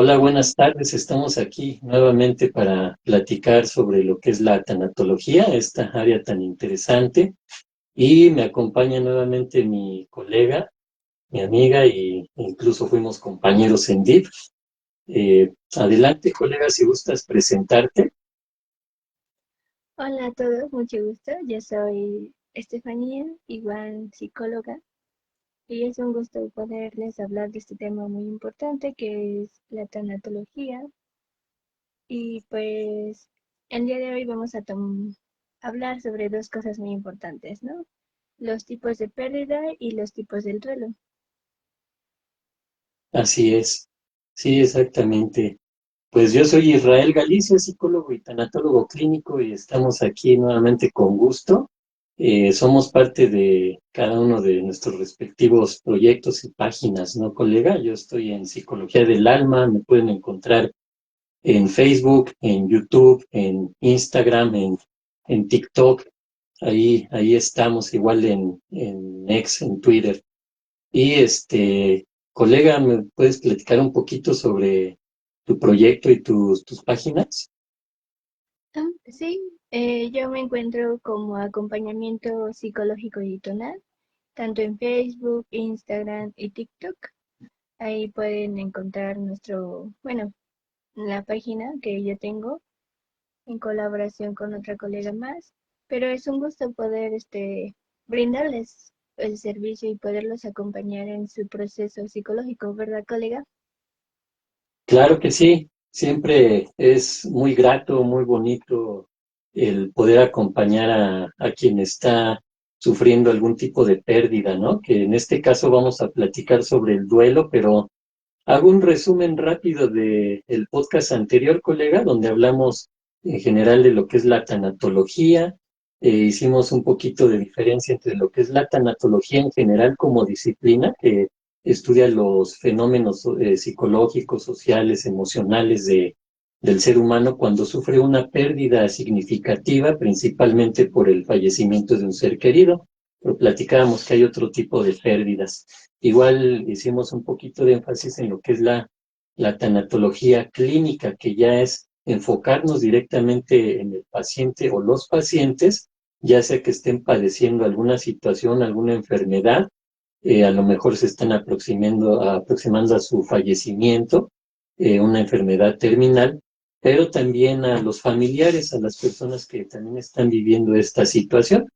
Hola, buenas tardes. Estamos aquí nuevamente para platicar sobre lo que es la tanatología, esta área tan interesante. Y me acompaña nuevamente mi colega, mi amiga, y incluso fuimos compañeros en DIP. Adelante, colega, si gustas presentarte. Hola a todos, mucho gusto. Yo soy Estefanía, igual psicóloga, y es un gusto poderles hablar de este tema muy importante que es la tanatología. Y pues el día de hoy vamos a hablar sobre dos cosas muy importantes, ¿no? Los tipos de pérdida y los tipos del duelo. Así es. Sí, exactamente. Pues yo soy Israel Galicia, psicólogo y tanatólogo clínico, y estamos aquí nuevamente con gusto. Somos parte de cada uno de nuestros respectivos proyectos y páginas, ¿no, colega? Yo estoy en Psicología del Alma, me pueden encontrar en Facebook, en YouTube, en Instagram, en TikTok. Ahí estamos, igual en X, en Twitter. Y colega, ¿me puedes platicar un poquito sobre tu proyecto y tus páginas? Sí, yo me encuentro como acompañamiento psicológico y tonal, tanto en Facebook, Instagram y TikTok. Ahí pueden encontrar la página que yo tengo en colaboración con otra colega más, pero es un gusto poder brindarles el servicio y poderlos acompañar en su proceso psicológico, ¿verdad, colega? Claro que sí, siempre es muy grato, muy bonito el poder acompañar a quien está sufriendo algún tipo de pérdida, ¿no? Que en este caso vamos a platicar sobre el duelo, pero hago un resumen rápido de el podcast anterior, colega, donde hablamos en general de lo que es la tanatología. Hicimos un poquito de diferencia entre lo que es la tanatología en general como disciplina, que estudia los fenómenos psicológicos, sociales, emocionales del ser humano cuando sufre una pérdida significativa, principalmente por el fallecimiento de un ser querido. Pero platicábamos que hay otro tipo de pérdidas. Igual hicimos un poquito de énfasis en lo que es la tanatología clínica, que ya es enfocarnos directamente en el paciente o los pacientes, ya sea que estén padeciendo alguna situación, alguna enfermedad, a lo mejor se están aproximando a su fallecimiento, una enfermedad terminal, pero también a los familiares, a las personas que también están viviendo esta situación.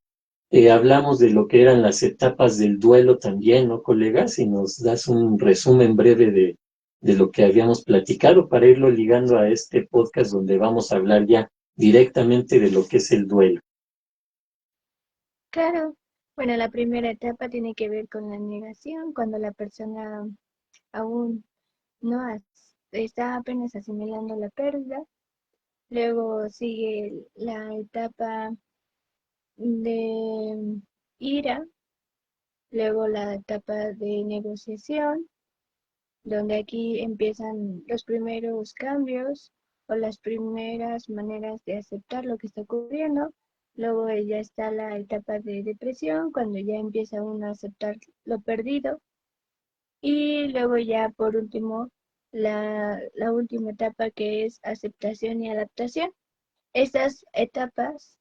Hablamos de lo que eran las etapas del duelo también, ¿no, colega? Si nos das un resumen breve de lo que habíamos platicado para irlo ligando a este podcast donde vamos a hablar ya directamente de lo que es el duelo. Claro. Bueno, la primera etapa tiene que ver con la negación, cuando la persona aún no está apenas asimilando la pérdida. Luego sigue la etapa de ira, luego la etapa de negociación, donde aquí empiezan los primeros cambios o las primeras maneras de aceptar lo que está ocurriendo. Luego ya está la etapa de depresión, cuando ya empieza uno a aceptar lo perdido. Y luego ya por último, la última etapa que es aceptación y adaptación. Estas etapas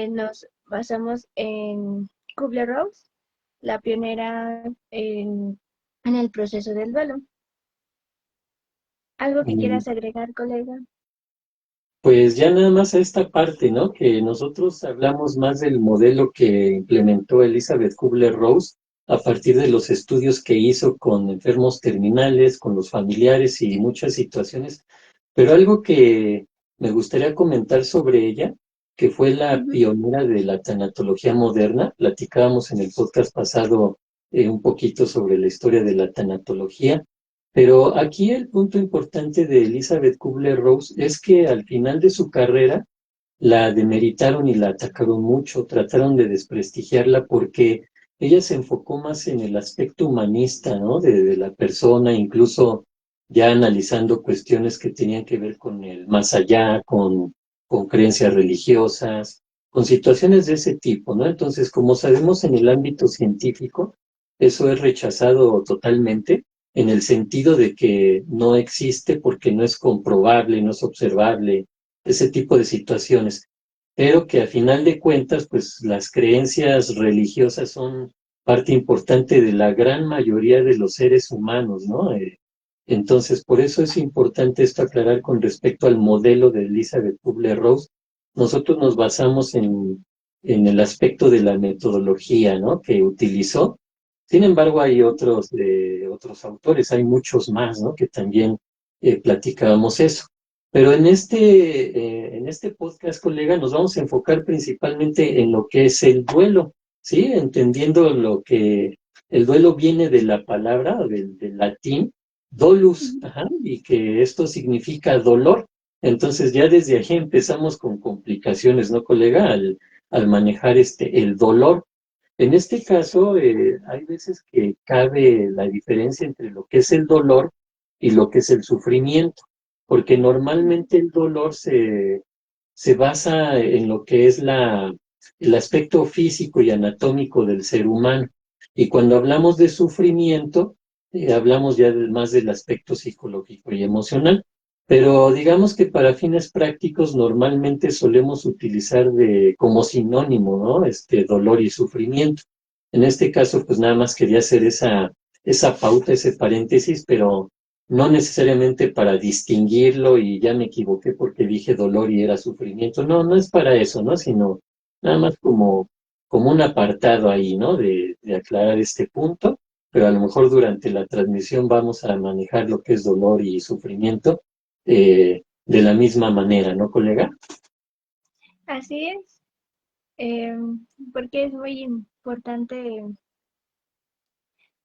nos basamos en Kubler-Ross, la pionera en el proceso del duelo. ¿Algo que Mm, quieras agregar, colega? Pues ya nada más a esta parte, ¿no? Que nosotros hablamos más del modelo que implementó Elizabeth Kubler-Ross a partir de los estudios que hizo con enfermos terminales, con los familiares y muchas situaciones. Pero algo que me gustaría comentar sobre ella, que fue la Ujú. pionera de la tanatología moderna. Platicábamos en el podcast pasado un poquito sobre la historia de la tanatología. Pero aquí el punto importante de Elizabeth Kubler-Ross es que al final de su carrera la demeritaron y la atacaron mucho, trataron de desprestigiarla porque ella se enfocó más en el aspecto humanista, ¿no? De la persona, incluso ya analizando cuestiones que tenían que ver con el más allá, con creencias religiosas, con situaciones de ese tipo, ¿no? Entonces, como sabemos en el ámbito científico, eso es rechazado totalmente en el sentido de que no existe porque no es comprobable, no es observable, ese tipo de situaciones, pero que a final de cuentas, pues las creencias religiosas son parte importante de la gran mayoría de los seres humanos, ¿no? Entonces, por eso es importante esto aclarar con respecto al modelo de Elizabeth Kubler-Ross. Nosotros nos basamos en el aspecto de la metodología, ¿no? Que utilizó. Sin embargo, hay otros autores, hay muchos más, ¿no? Que también platicábamos eso. Pero en este podcast, colega, nos vamos a enfocar principalmente en lo que es el duelo, ¿sí? Entendiendo lo que el duelo viene de la palabra, del latín, dolus, Ujú. ajá, y que esto significa dolor. Entonces ya desde ahí empezamos con complicaciones, ¿no, colega? Al manejar el dolor. En este caso, hay veces que cabe la diferencia entre lo que es el dolor y lo que es el sufrimiento, porque normalmente el dolor se basa en lo que es el aspecto físico y anatómico del ser humano. Y cuando hablamos de sufrimiento, hablamos ya más del aspecto psicológico y emocional. Pero digamos que para fines prácticos normalmente solemos utilizar como sinónimo, ¿no? Dolor y sufrimiento. En este caso, pues nada más quería hacer esa pauta, ese paréntesis, pero no necesariamente para distinguirlo y ya me equivoqué porque dije dolor y era sufrimiento. No, no es para eso, ¿no? Sino nada más como un apartado ahí, ¿no? De aclarar este punto, pero a lo mejor durante la transmisión vamos a manejar lo que es dolor y sufrimiento de la misma manera, ¿no, colega? Así es, porque es muy importante,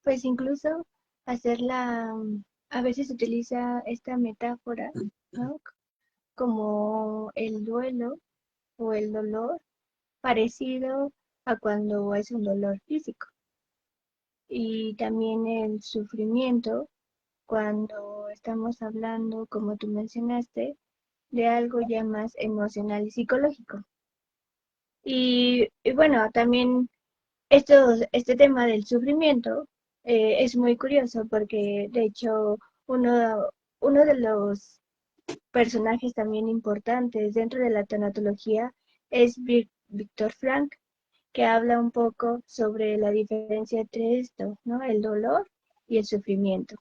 pues incluso hacerla, a veces se utiliza esta metáfora, ¿no? Como el duelo o el dolor parecido a cuando es un dolor físico. Y también el sufrimiento cuando estamos hablando, como tú mencionaste, de algo ya más emocional y psicológico. Y bueno, también este tema del sufrimiento es muy curioso porque de hecho uno, uno de los personajes también importantes dentro de la tanatología es Víctor Frank, que habla un poco sobre la diferencia entre esto, ¿no? El dolor y el sufrimiento.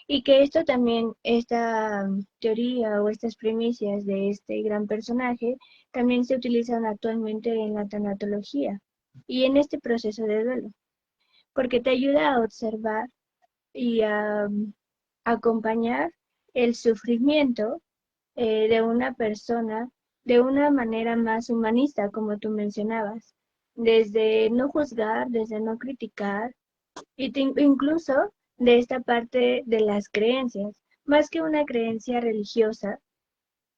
Y que esto también, esta teoría o estas primicias de este gran personaje también se utilizan actualmente en la tanatología y en este proceso de duelo, porque te ayuda a observar y a acompañar el sufrimiento de una persona de una manera más humanista, como tú mencionabas, desde no juzgar, desde no criticar, y incluso de esta parte de las creencias, más que una creencia religiosa,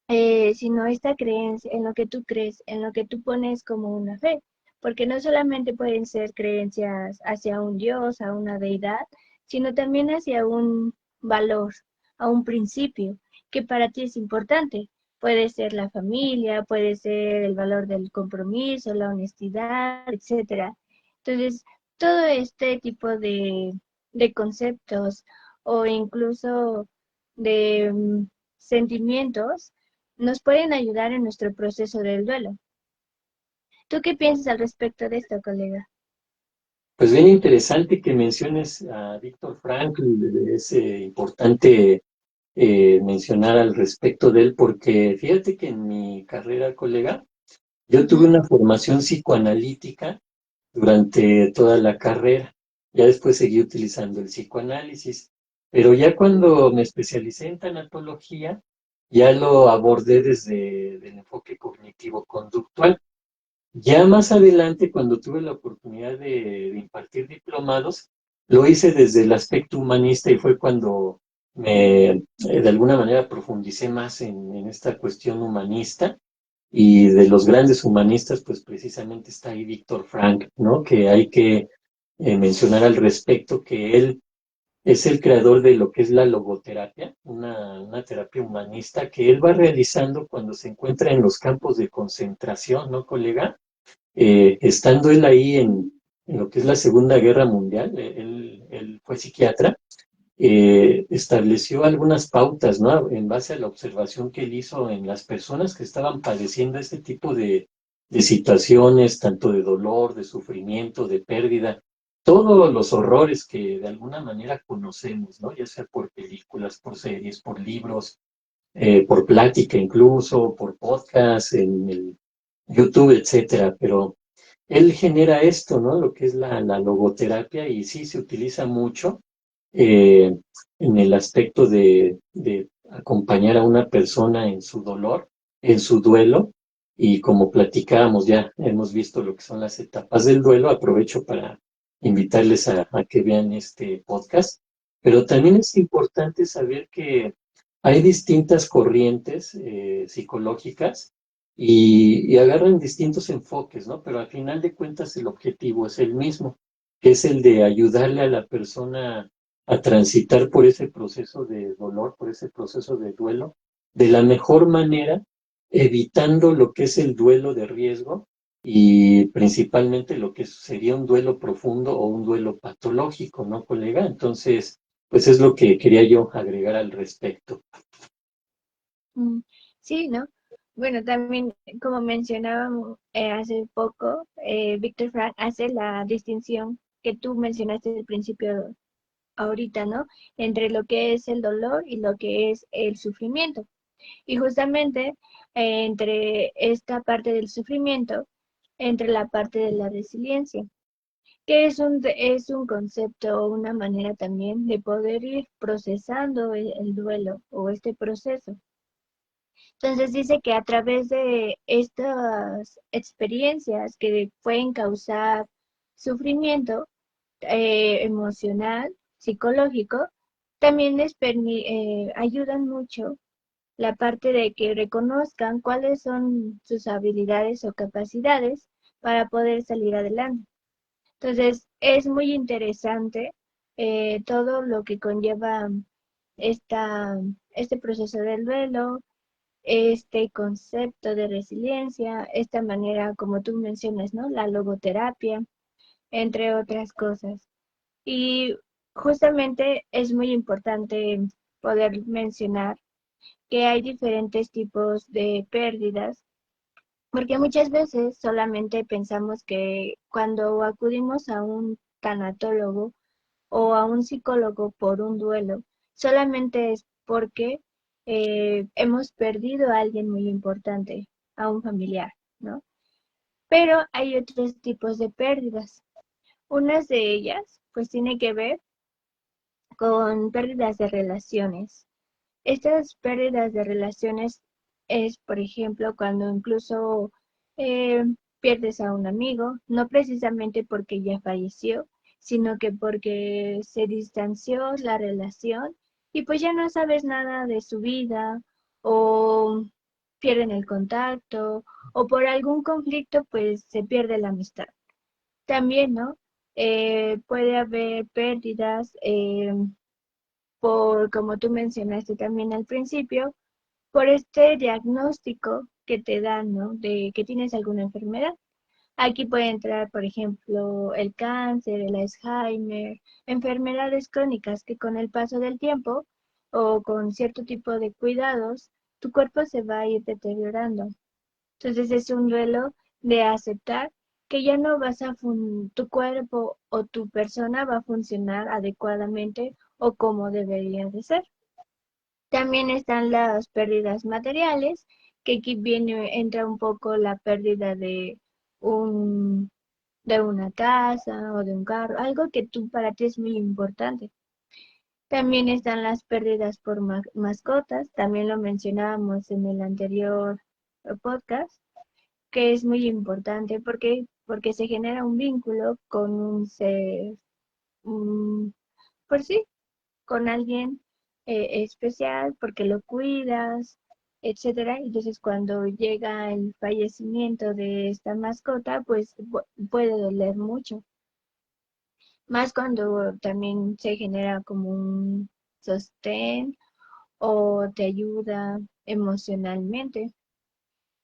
sino esta creencia en lo que tú crees, en lo que tú pones como una fe, porque no solamente pueden ser creencias hacia un Dios, a una deidad, sino también hacia un valor, a un principio que para ti es importante. Puede ser la familia, puede ser el valor del compromiso, la honestidad, etcétera. Entonces, todo este tipo de conceptos o incluso de sentimientos nos pueden ayudar en nuestro proceso del duelo. ¿Tú qué piensas al respecto de esto, colega? Pues bien interesante que menciones a Víctor Frankl, es importante mencionar al respecto de él, porque fíjate que en mi carrera, colega, yo tuve Ujú. una formación psicoanalítica durante toda la carrera. Ya después seguí utilizando el psicoanálisis, pero ya cuando me especialicé en tanatología, ya lo abordé desde el enfoque cognitivo-conductual. Ya más adelante, cuando tuve la oportunidad de impartir diplomados, lo hice desde el aspecto humanista y fue cuando de alguna manera profundicé más en esta cuestión humanista y de los grandes humanistas, pues precisamente está ahí Víctor Frank, ¿no? Que hay que mencionar al respecto que él es el creador de lo que es la logoterapia, una terapia humanista que él va realizando cuando se encuentra en los campos de concentración, ¿no, colega? Estando él ahí en lo que es la Segunda Guerra Mundial, él fue psiquiatra, estableció algunas pautas, ¿no? En base a la observación que él hizo en las personas que estaban padeciendo este tipo de situaciones, tanto de dolor, de sufrimiento, de pérdida, todos los horrores que de alguna manera conocemos, ¿no? Ya sea por películas, por series, por libros, por plática incluso, por podcast, en el YouTube, etcétera, pero él genera esto, ¿no? Lo que es la logoterapia y sí se utiliza mucho eh, en el aspecto de acompañar a una persona en su dolor, en su duelo, y como platicábamos ya, hemos visto lo que son las etapas del duelo, aprovecho para invitarles a que vean este podcast, pero también es importante saber que hay distintas corrientes psicológicas y agarran distintos enfoques, ¿no? Pero al final de cuentas el objetivo es el mismo, que es el de ayudarle a la persona a transitar por ese proceso de dolor, por ese proceso de duelo, de la mejor manera, evitando lo que es el duelo de riesgo y principalmente lo que sería un duelo profundo o un duelo patológico, ¿no, colega? Entonces, pues es lo que quería yo agregar al respecto. Mm, sí, ¿no? Bueno, también, como mencionábamos hace poco, Víctor Frank hace la distinción que tú mencionaste al principio ahorita, ¿no? Entre lo que es el dolor y lo que es el sufrimiento. Y justamente entre esta parte del sufrimiento, entre la parte de la resiliencia, que es un concepto, una manera también de poder ir procesando el duelo o este proceso. Entonces dice que a través de estas experiencias que pueden causar sufrimiento emocional, psicológico, también ayudan mucho la parte de que reconozcan cuáles son sus habilidades o capacidades para poder salir adelante. Entonces, es muy interesante todo lo que conlleva este proceso del duelo, este concepto de resiliencia, esta manera, como tú mencionas, ¿no? La logoterapia, entre otras cosas. Y justamente es muy importante poder mencionar que hay diferentes tipos de pérdidas, porque muchas veces solamente pensamos que cuando acudimos a un tanatólogo o a un psicólogo por un duelo, solamente es porque hemos perdido a alguien muy importante, a un familiar, ¿no? Pero hay otros tipos de pérdidas. Unas de ellas, pues, tiene que ver con pérdidas de relaciones. Estas pérdidas de relaciones es, por ejemplo, cuando incluso eh, pierdes a un amigo, no precisamente porque ya falleció, sino que porque se distanció la relación y pues ya no sabes nada de su vida o pierden el contacto o por algún conflicto pues se pierde la amistad. También, ¿no? Puede haber pérdidas por, como tú mencionaste también al principio, por este diagnóstico que te dan, ¿no? De que tienes alguna enfermedad. Aquí puede entrar, por ejemplo, el cáncer, el Alzheimer, enfermedades crónicas que con el paso del tiempo o con cierto tipo de cuidados, tu cuerpo se va a ir deteriorando. Entonces es un duelo de aceptar que ya no tu cuerpo o tu persona va a funcionar adecuadamente o como debería de ser. También están las pérdidas materiales, que aquí entra un poco la pérdida un, de una casa o de un carro, algo que tú para ti es muy importante. También están las pérdidas por mascotas, también lo mencionábamos en el anterior podcast, que es muy importante porque se genera un vínculo con un ser, un- por sí, con alguien especial, porque lo cuidas, etcétera. Entonces, cuando llega el fallecimiento de esta mascota, pues puede doler mucho, más cuando también se genera como un sostén o te ayuda emocionalmente.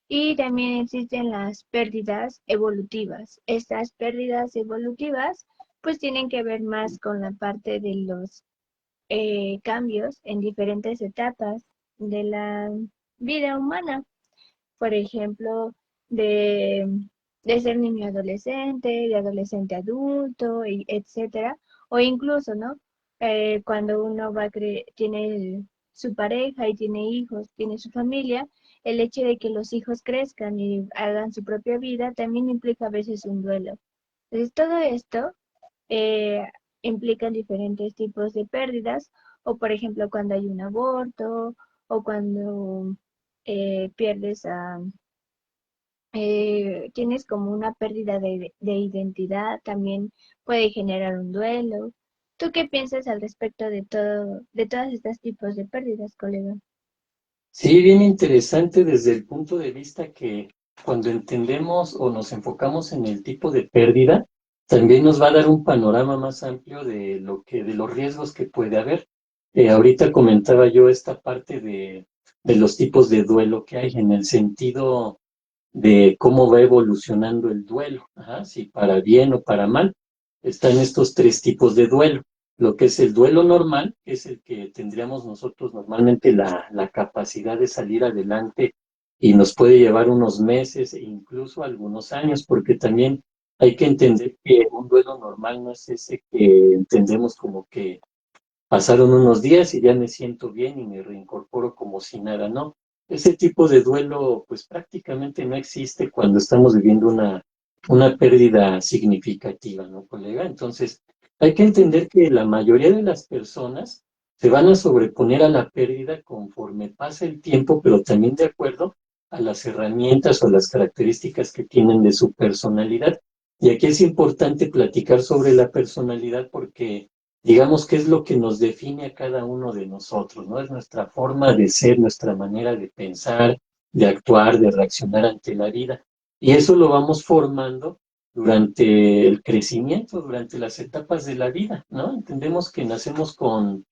Y también existen las pérdidas evolutivas. Estas pérdidas evolutivas pues tienen que ver más con la parte de los cambios en diferentes etapas de la vida humana. Por ejemplo, de, de ser niño adolescente, de adolescente adulto, etcétera, o incluso, ¿no? Cuando uno tiene su pareja y tiene hijos, tiene su familia, el hecho de que los hijos crezcan y hagan su propia vida también implica a veces un duelo. Entonces, todo esto eh, implican diferentes tipos de pérdidas, o por ejemplo, cuando hay un aborto, o cuando pierdes a tienes como una pérdida de identidad, también puede generar un duelo. ¿Tú qué piensas al respecto de todo, de todos estos tipos de pérdidas, colega? Sí, bien interesante desde el punto de vista que cuando entendemos o nos enfocamos en el tipo de pérdida, también nos va a dar un panorama más amplio de de los riesgos que puede haber. Ahorita comentaba yo esta parte de los tipos de duelo que hay en el sentido de cómo va evolucionando el duelo, ajá, si para bien o para mal. Están estos tres tipos de duelo. Lo que es el duelo normal, que es el que tendríamos nosotros normalmente la capacidad de salir adelante y nos puede llevar unos meses e incluso algunos años, porque también hay que entender que un duelo normal no es ese que entendemos como que pasaron unos días y ya me siento bien y me reincorporo como si nada, ¿no? Ese tipo de duelo, pues prácticamente no existe cuando estamos viviendo una pérdida significativa, ¿no, colega? Entonces, hay que entender que la mayoría de las personas se van a sobreponer a la pérdida conforme pasa el tiempo, pero también de acuerdo a las herramientas o las características que tienen de su personalidad. Y aquí es importante platicar sobre la personalidad porque digamos que es lo que nos define a cada uno de nosotros, ¿no? Es nuestra forma de ser, nuestra manera de pensar, de actuar, de reaccionar ante la vida. Y eso lo vamos formando durante el crecimiento, durante las etapas de la vida, ¿no? Entendemos que nacemos con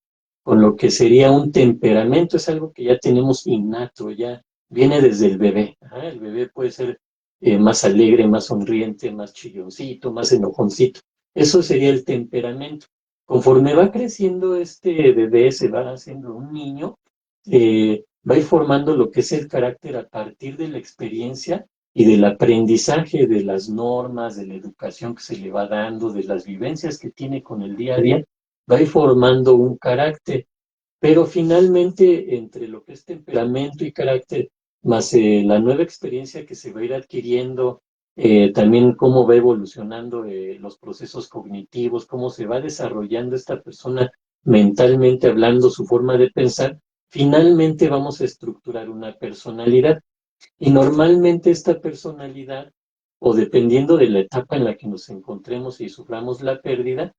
lo que sería un temperamento, es algo que ya tenemos innato, ya viene desde el bebé. Ajá, el bebé puede ser más alegre, más sonriente, más chilloncito, más enojoncito. Eso sería el temperamento. Conforme va creciendo este bebé, se va haciendo un niño, va a ir formando lo que es el carácter a partir de la experiencia y del aprendizaje de las normas, de la educación que se le va dando, de las vivencias que tiene con el día a día, va a ir formando un carácter. Pero finalmente, entre lo que es temperamento y carácter, más la nueva experiencia que se va a ir adquiriendo, también cómo va evolucionando los procesos cognitivos, cómo se va desarrollando esta persona mentalmente hablando, su forma de pensar, finalmente vamos a estructurar una personalidad. Y normalmente esta personalidad, o dependiendo de la etapa en la que nos encontremos y suframos la pérdida,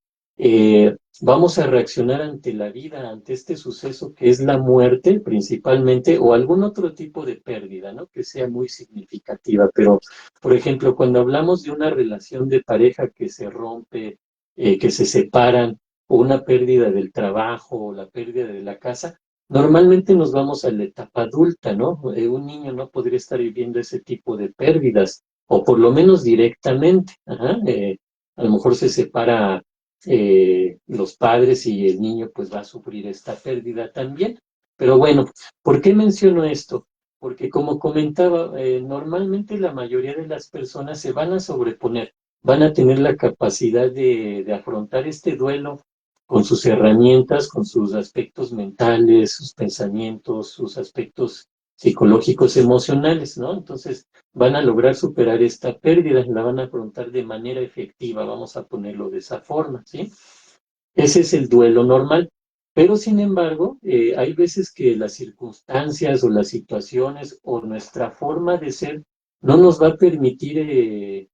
vamos a reaccionar ante la vida, ante este suceso que es la muerte principalmente, o algún otro tipo de pérdida, ¿no? Que sea muy significativa. Pero, por ejemplo, cuando hablamos de una relación de pareja que se rompe, que se separan, o una pérdida del trabajo, o la pérdida de la casa, normalmente nos vamos a la etapa adulta, ¿no? Un niño no podría estar viviendo ese tipo de pérdidas, o por lo menos directamente. Ajá, a lo mejor se separa los padres y el niño pues va a sufrir esta pérdida también. Pero bueno, ¿por qué menciono esto? Porque como comentaba, normalmente la mayoría de las personas se van a sobreponer, van a tener la capacidad de afrontar este duelo con sus herramientas, con sus aspectos mentales, sus pensamientos, sus aspectos psicológicos, emocionales, ¿no? Entonces van a lograr superar esta pérdida, la van a afrontar de manera efectiva, vamos a ponerlo de esa forma, ¿sí? Ese es el duelo normal. Pero sin embargo, hay veces que las circunstancias o las situaciones o nuestra forma de ser no nos va a permitir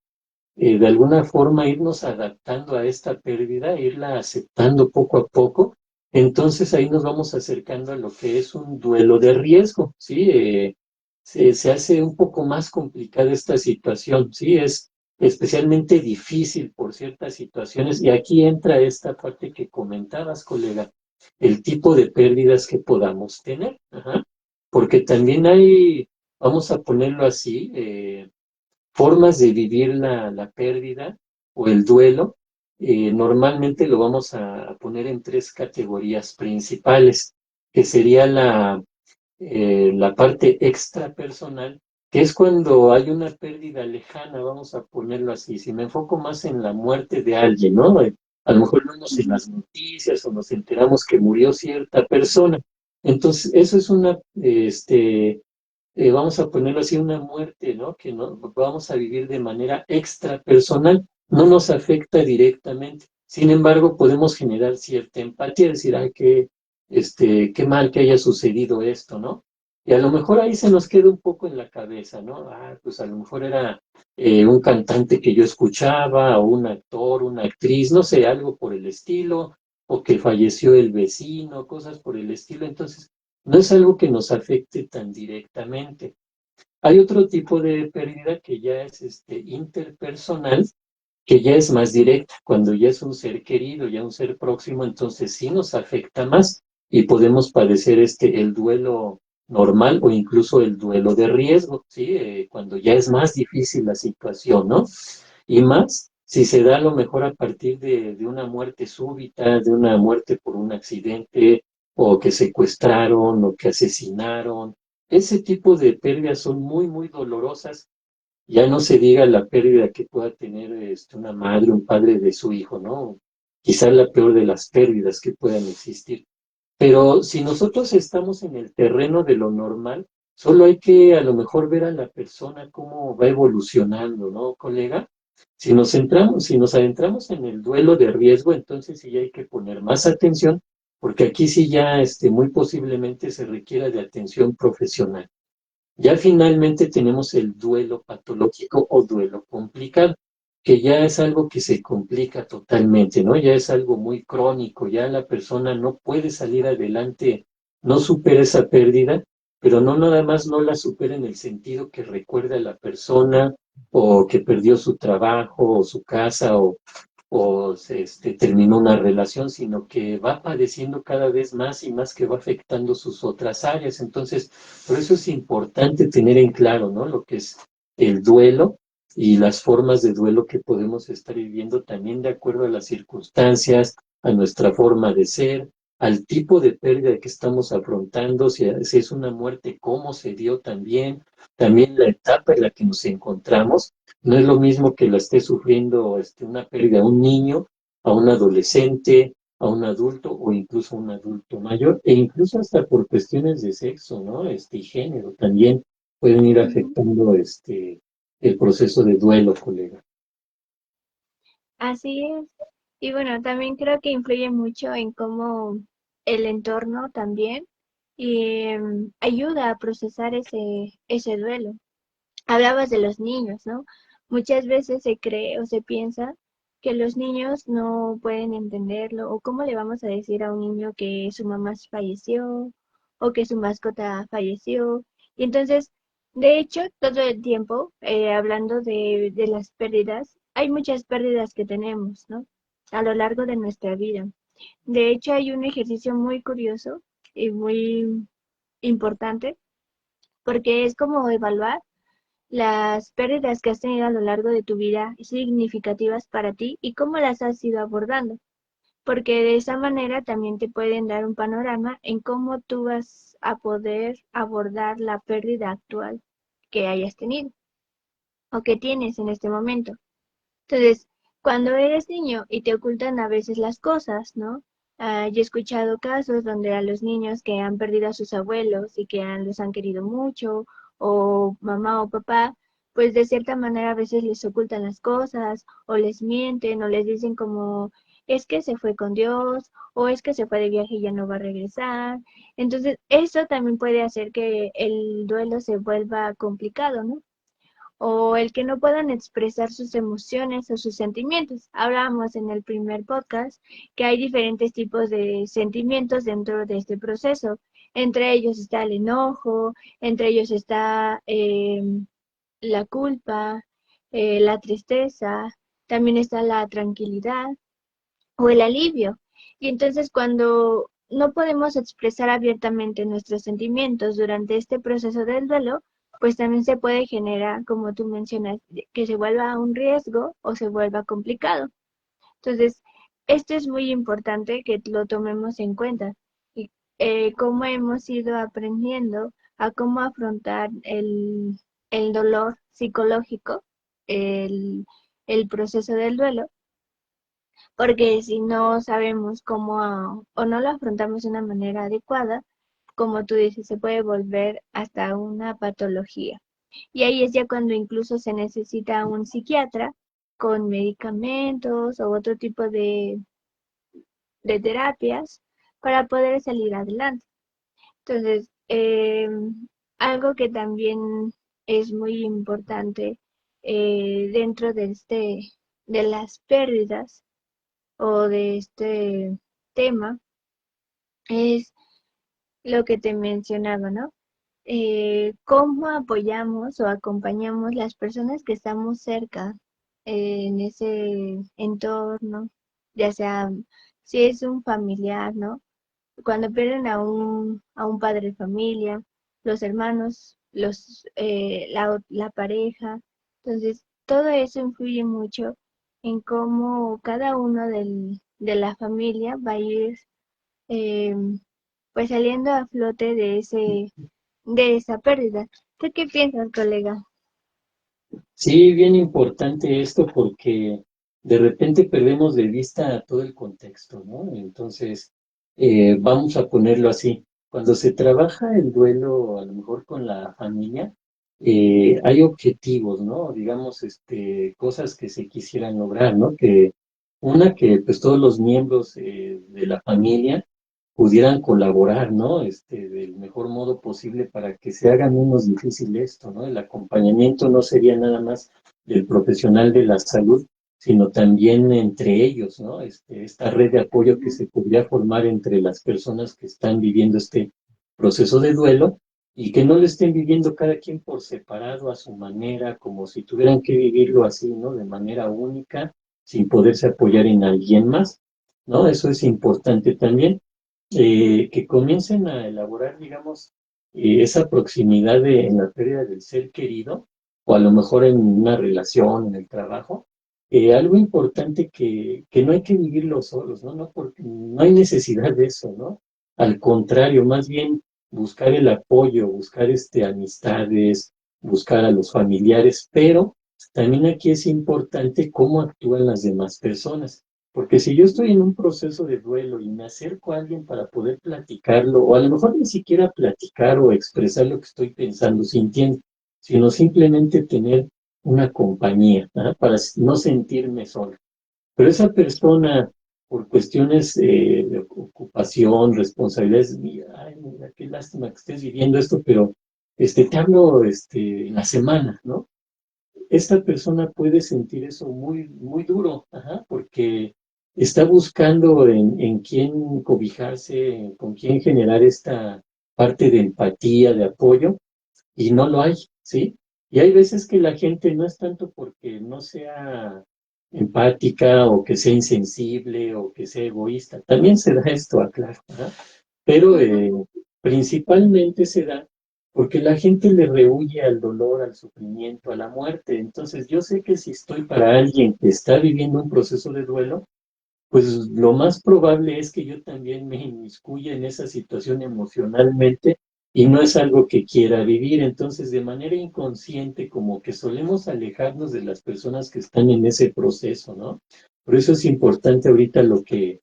de alguna forma irnos adaptando a esta pérdida, irla aceptando poco a poco. Entonces ahí nos vamos acercando a lo que es un duelo de riesgo, ¿sí? Se hace un poco más complicada esta situación, ¿sí? Es especialmente difícil por ciertas situaciones y aquí entra esta parte que comentabas, colega, el tipo de pérdidas que podamos tener, ajá. Porque también hay, vamos a ponerlo así, formas de vivir la pérdida o el duelo normalmente lo vamos a poner en tres categorías principales, que sería la parte extrapersonal, que es cuando hay una pérdida lejana, vamos a ponerlo así. Si me enfoco más en la muerte de alguien, ¿no? A lo mejor vemos en Ujú. las noticias o nos enteramos que murió cierta persona. Entonces, eso es vamos a ponerlo así, una muerte, ¿no? Que no vamos a vivir de manera extrapersonal, no nos afecta directamente. Sin embargo, podemos generar cierta empatía, decir, ay, qué mal que haya sucedido esto, ¿no? Y a lo mejor ahí se nos queda un poco en la cabeza, ¿no? Ah, pues a lo mejor era un cantante que yo escuchaba, o un actor, una actriz, no sé, algo por el estilo, o que falleció el vecino, cosas por el estilo. Entonces, no es algo que nos afecte tan directamente. Hay otro tipo de pérdida que ya es interpersonal, que ya es más directa, cuando ya es un ser querido, ya un ser próximo, entonces sí nos afecta más y podemos padecer el duelo normal o incluso el duelo de riesgo, ¿sí? Cuando ya es más difícil la situación, ¿no? Y más si se da a lo mejor a partir de una muerte súbita, de una muerte por un accidente, o que secuestraron, o que asesinaron. Ese tipo de pérdidas son muy, muy dolorosas. Ya no se diga la pérdida que pueda tener una madre, un padre de su hijo, ¿no? Quizás la peor de las pérdidas que puedan existir. Pero si nosotros estamos en el terreno de lo normal, solo hay que a lo mejor ver a la persona cómo va evolucionando, ¿no, colega? Si nos adentramos en el duelo de riesgo, entonces sí hay que poner más atención, porque aquí sí ya muy posiblemente se requiera de atención profesional. Ya finalmente tenemos el duelo patológico o duelo complicado, que ya es algo que se complica totalmente, ¿no? Ya es algo muy crónico, ya la persona no puede salir adelante, no supera esa pérdida, pero no nada más no la supera en el sentido que recuerda a la persona o que perdió su trabajo o su casa o terminó una relación, sino que va padeciendo cada vez más y más, que va afectando sus otras áreas. Entonces, por eso es importante tener en claro, ¿no? Lo que es el duelo y las formas de duelo que podemos estar viviendo también de acuerdo a las circunstancias, a nuestra forma de ser, al tipo de pérdida que estamos afrontando, si es una muerte, cómo se dio también la etapa en la que nos encontramos. No es lo mismo que la esté sufriendo una pérdida a un niño, a un adolescente, a un adulto o incluso a un adulto mayor, e incluso hasta por cuestiones de sexo, ¿no? Y género también pueden ir Ujú. afectando el proceso de duelo, colega. Así es. Y bueno, también creo que influye mucho en cómo el entorno también ayuda a procesar ese duelo. Hablabas de los niños, ¿no? Muchas veces se cree o se piensa que los niños no pueden entenderlo, o cómo le vamos a decir a un niño que su mamá falleció o que su mascota falleció. Y entonces, de hecho, todo el tiempo, hablando de las pérdidas, hay muchas pérdidas que tenemos, ¿no? A lo largo de nuestra vida. De hecho, hay un ejercicio muy curioso y muy importante, porque es como evaluar las pérdidas que has tenido a lo largo de tu vida significativas para ti y cómo las has ido abordando, porque de esa manera también te pueden dar un panorama en cómo tú vas a poder abordar la pérdida actual que hayas tenido o que tienes en este momento. Entonces, cuando eres niño y te ocultan a veces las cosas, ¿no? Yo he escuchado casos donde a los niños que han perdido a sus abuelos y que los han querido mucho, o mamá o papá, pues de cierta manera a veces les ocultan las cosas, o les mienten, o les dicen como, es que se fue con Dios, o es que se fue de viaje y ya no va a regresar. Entonces, eso también puede hacer que el duelo se vuelva complicado, ¿no? O el que no puedan expresar sus emociones o sus sentimientos. Hablábamos en el primer podcast que hay diferentes tipos de sentimientos dentro de este proceso. Entre ellos está el enojo, entre ellos está la culpa, la tristeza, también está la tranquilidad o el alivio. Y entonces cuando no podemos expresar abiertamente nuestros sentimientos durante este proceso del duelo, pues también se puede generar, como tú mencionas, que se vuelva un riesgo o se vuelva complicado. Entonces, esto es muy importante que lo tomemos en cuenta y cómo hemos ido aprendiendo a cómo afrontar el dolor psicológico, el, el proceso del duelo, porque si no sabemos cómo o no lo afrontamos de una manera adecuada, como tú dices, se puede volver hasta una patología. Y ahí es ya cuando incluso se necesita un psiquiatra con medicamentos o otro tipo de terapias para poder salir adelante. Entonces, algo que también es muy importante dentro de las pérdidas o de este tema es lo que te mencionaba, ¿no? Cómo apoyamos o acompañamos las personas que estamos cerca en ese entorno, ya sea si es un familiar, ¿no? Cuando pierden a un padre de familia, los hermanos, la pareja. Entonces, todo eso influye mucho en cómo cada uno de la familia va a ir eh, pues saliendo a flote de esa pérdida. ¿Tú qué piensas, colega? Sí, bien importante esto porque de repente perdemos de vista todo el contexto, ¿no? Entonces, vamos a ponerlo así. Cuando se trabaja el duelo, a lo mejor con la familia, hay objetivos, ¿no? Digamos, cosas que se quisieran lograr, ¿no? Que pues todos los miembros de la familia pudieran colaborar, ¿no? Del mejor modo posible para que se haga menos difícil esto, ¿no? El acompañamiento no sería nada más del profesional de la salud, sino también entre ellos, ¿no? Esta red de apoyo que se podría formar entre las personas que están viviendo este proceso de duelo y que no lo estén viviendo cada quien por separado a su manera, como si tuvieran que vivirlo así, ¿no? De manera única, sin poderse apoyar en alguien más, ¿no? Eso es importante también que comiencen a elaborar, digamos, esa proximidad en la pérdida del ser querido, o a lo mejor en una relación, en el trabajo, algo importante que no hay que vivirlo solos, ¿no? No, porque no hay necesidad de eso, ¿no? Al contrario, más bien buscar el apoyo, buscar amistades, buscar a los familiares, pero también aquí es importante cómo actúan las demás personas. Porque si yo estoy en un proceso de duelo y me acerco a alguien para poder platicarlo, o a lo mejor ni siquiera platicar o expresar lo que estoy pensando, sintiendo, sino simplemente tener una compañía, ¿ah? Para no sentirme solo. Pero esa persona, por cuestiones de ocupación, responsabilidades, mira, ay, mira, qué lástima que estés viviendo esto, pero te hablo en la semana, ¿no? Esta persona puede sentir eso muy, muy duro, ajá, porque está buscando en quién cobijarse, con quién generar esta parte de empatía, de apoyo, y no lo hay, ¿sí? Y hay veces que la gente no es tanto porque no sea empática o que sea insensible o que sea egoísta. También se da esto, aclaro, ¿verdad? Pero Ujú. principalmente se da porque la gente le rehúye al dolor, al sufrimiento, a la muerte. Entonces yo sé que si estoy para alguien que está viviendo un proceso de duelo, pues lo más probable es que yo también me inmiscuya en esa situación emocionalmente y no es algo que quiera vivir. Entonces, de manera inconsciente, como que solemos alejarnos de las personas que están en ese proceso, ¿no? Por eso es importante ahorita lo que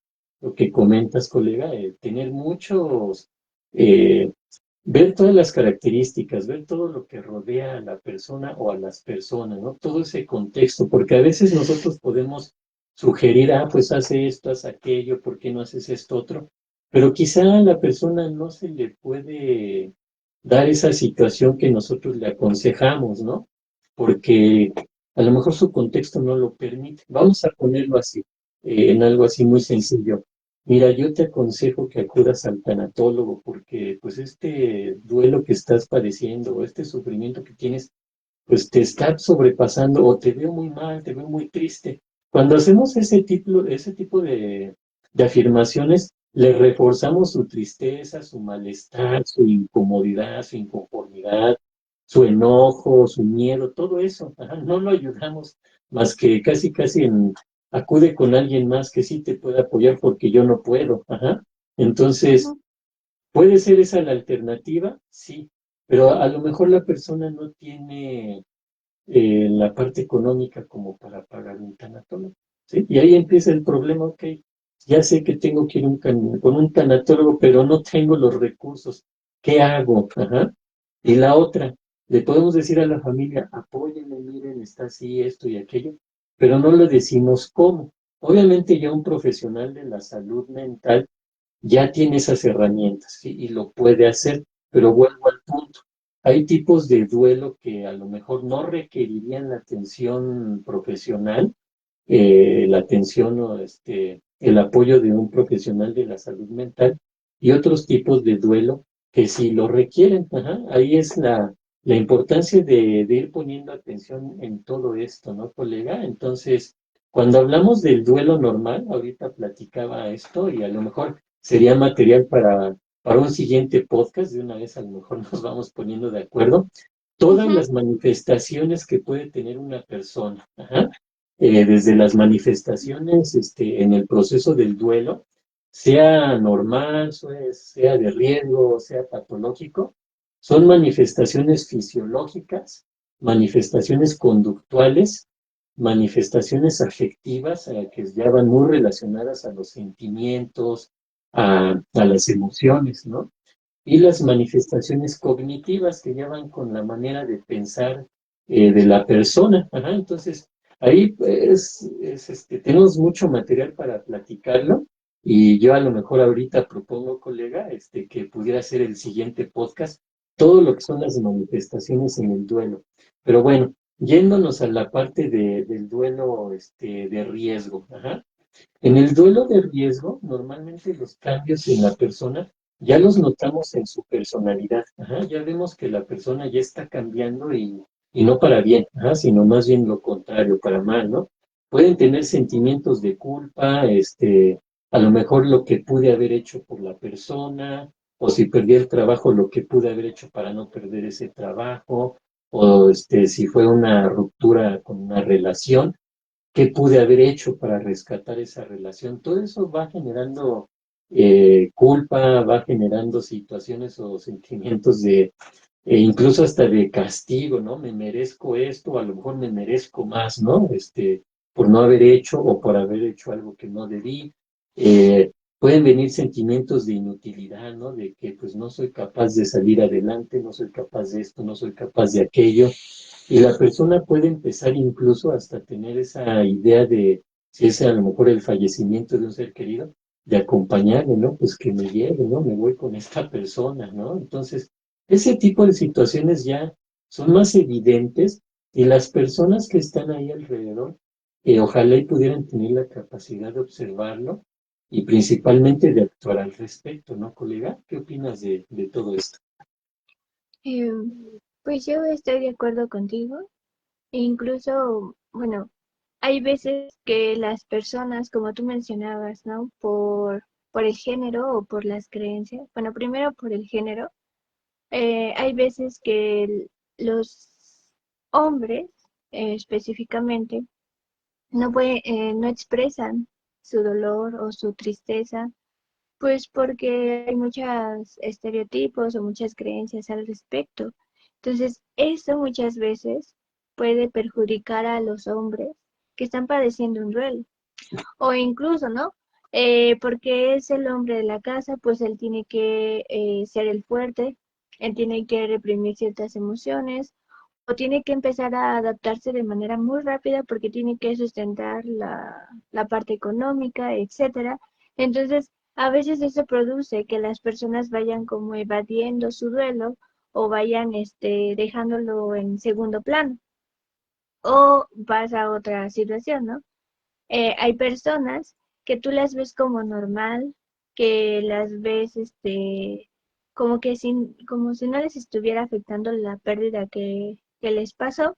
comentas, colega, tener muchos, eh, ver todas las características, ver todo lo que rodea a la persona o a las personas, ¿no? Todo ese contexto, porque a veces nosotros podemos sugerir, ah, pues hace esto, haz aquello, ¿por qué no haces esto otro? Pero quizá a la persona no se le puede dar esa situación que nosotros le aconsejamos, ¿no? Porque a lo mejor su contexto no lo permite. Vamos a ponerlo así, en algo así muy sencillo. Mira, yo te aconsejo que acudas al tanatólogo porque pues este duelo que estás padeciendo o este sufrimiento que tienes, pues te está sobrepasando o te veo muy mal, te veo muy triste. Cuando hacemos ese tipo de afirmaciones, le reforzamos su tristeza, su malestar, su incomodidad, su inconformidad, su enojo, su miedo, todo eso. Ajá, no lo ayudamos más que casi, casi acude con alguien más que sí te pueda apoyar porque yo no puedo. Ajá. Entonces, ujú, ¿puede ser esa la alternativa? Sí, pero a lo mejor la persona no tiene la parte económica como para pagar un tanatólogo, ¿sí? Y ahí empieza el problema, ok, ya sé que tengo que ir con un tanatólogo, pero no tengo los recursos. ¿Qué hago? Ajá. Y la otra, le podemos decir a la familia, apóyenme, miren, está así, esto y aquello, pero no le decimos cómo. Obviamente ya un profesional de la salud mental ya tiene esas herramientas, ¿sí? Y lo puede hacer, pero vuelvo al punto. Hay tipos de duelo que a lo mejor no requerirían la atención profesional, la atención o el apoyo de un profesional de la salud mental y otros tipos de duelo que sí lo requieren. Ajá. Ahí es la importancia de ir poniendo atención en todo esto, ¿no, colega? Entonces, cuando hablamos del duelo normal, ahorita platicaba esto y a lo mejor sería material para un siguiente podcast, de una vez a lo mejor nos vamos poniendo de acuerdo, todas ujú, las manifestaciones que puede tener una persona. Ajá. Desde las manifestaciones en el proceso del duelo, sea normal, sea de riesgo, sea patológico, son manifestaciones fisiológicas, manifestaciones conductuales, manifestaciones afectivas, que ya van muy relacionadas a los sentimientos, a las emociones, ¿no? Y las ujú. manifestaciones cognitivas que ya van con la manera de pensar de la persona. Ajá, entonces, ahí pues, tenemos mucho material para platicarlo y yo a lo mejor ahorita propongo, colega, que pudiera ser el siguiente podcast, todo lo que son las manifestaciones en el duelo. Pero bueno, yéndonos a la parte del duelo de riesgo. Ajá. En el duelo de riesgo, normalmente los cambios en la persona ya los notamos en su personalidad. Ajá, ya vemos que la persona ya está cambiando y no para bien, ajá, sino más bien lo contrario, para mal, ¿no? Pueden tener sentimientos de culpa, a lo mejor lo que pude haber hecho por la persona, o si perdí el trabajo, lo que pude haber hecho para no perder ese trabajo, o si fue una ruptura con una relación qué pude haber hecho para rescatar esa relación. Todo eso va generando culpa, va generando situaciones o sentimientos incluso hasta de castigo, ¿no? Me merezco esto, a lo mejor me merezco más, ¿no? Por no haber hecho o por haber hecho algo que no debí. Pueden venir sentimientos de inutilidad, ¿no? De que pues no soy capaz de salir adelante, no soy capaz de esto, no soy capaz de aquello. Y la persona puede empezar incluso hasta tener esa idea de, si es a lo mejor el fallecimiento de un ser querido, de acompañarle, ¿no? Pues que me lleve, ¿no? Me voy con esta persona, ¿no? Entonces, ese tipo de situaciones ya son más evidentes y las personas que están ahí alrededor, ojalá y pudieran tener la capacidad de observarlo y principalmente de actuar al respecto, ¿no, colega? ¿Qué opinas de todo esto? Em, pues yo estoy de acuerdo contigo. E incluso, bueno, hay veces que las personas, como tú mencionabas, ¿no? Por el género o por las creencias. Bueno, primero por el género. Hay veces que los hombres, específicamente, no expresan su dolor o su tristeza, pues porque hay muchos estereotipos o muchas creencias al respecto. Entonces, eso muchas veces puede perjudicar a los hombres que están padeciendo un duelo. O incluso, ¿no? Porque es el hombre de la casa, pues él tiene que ser el fuerte, él tiene que reprimir ciertas emociones o tiene que empezar a adaptarse de manera muy rápida porque tiene que sustentar la parte económica, etcétera. Entonces, a veces eso produce que las personas vayan como evadiendo su duelo o vayan dejándolo en segundo plano. O pasa otra situación, ¿no? Hay personas que tú las ves como normal, que las ves como si no les estuviera afectando la pérdida que les pasó,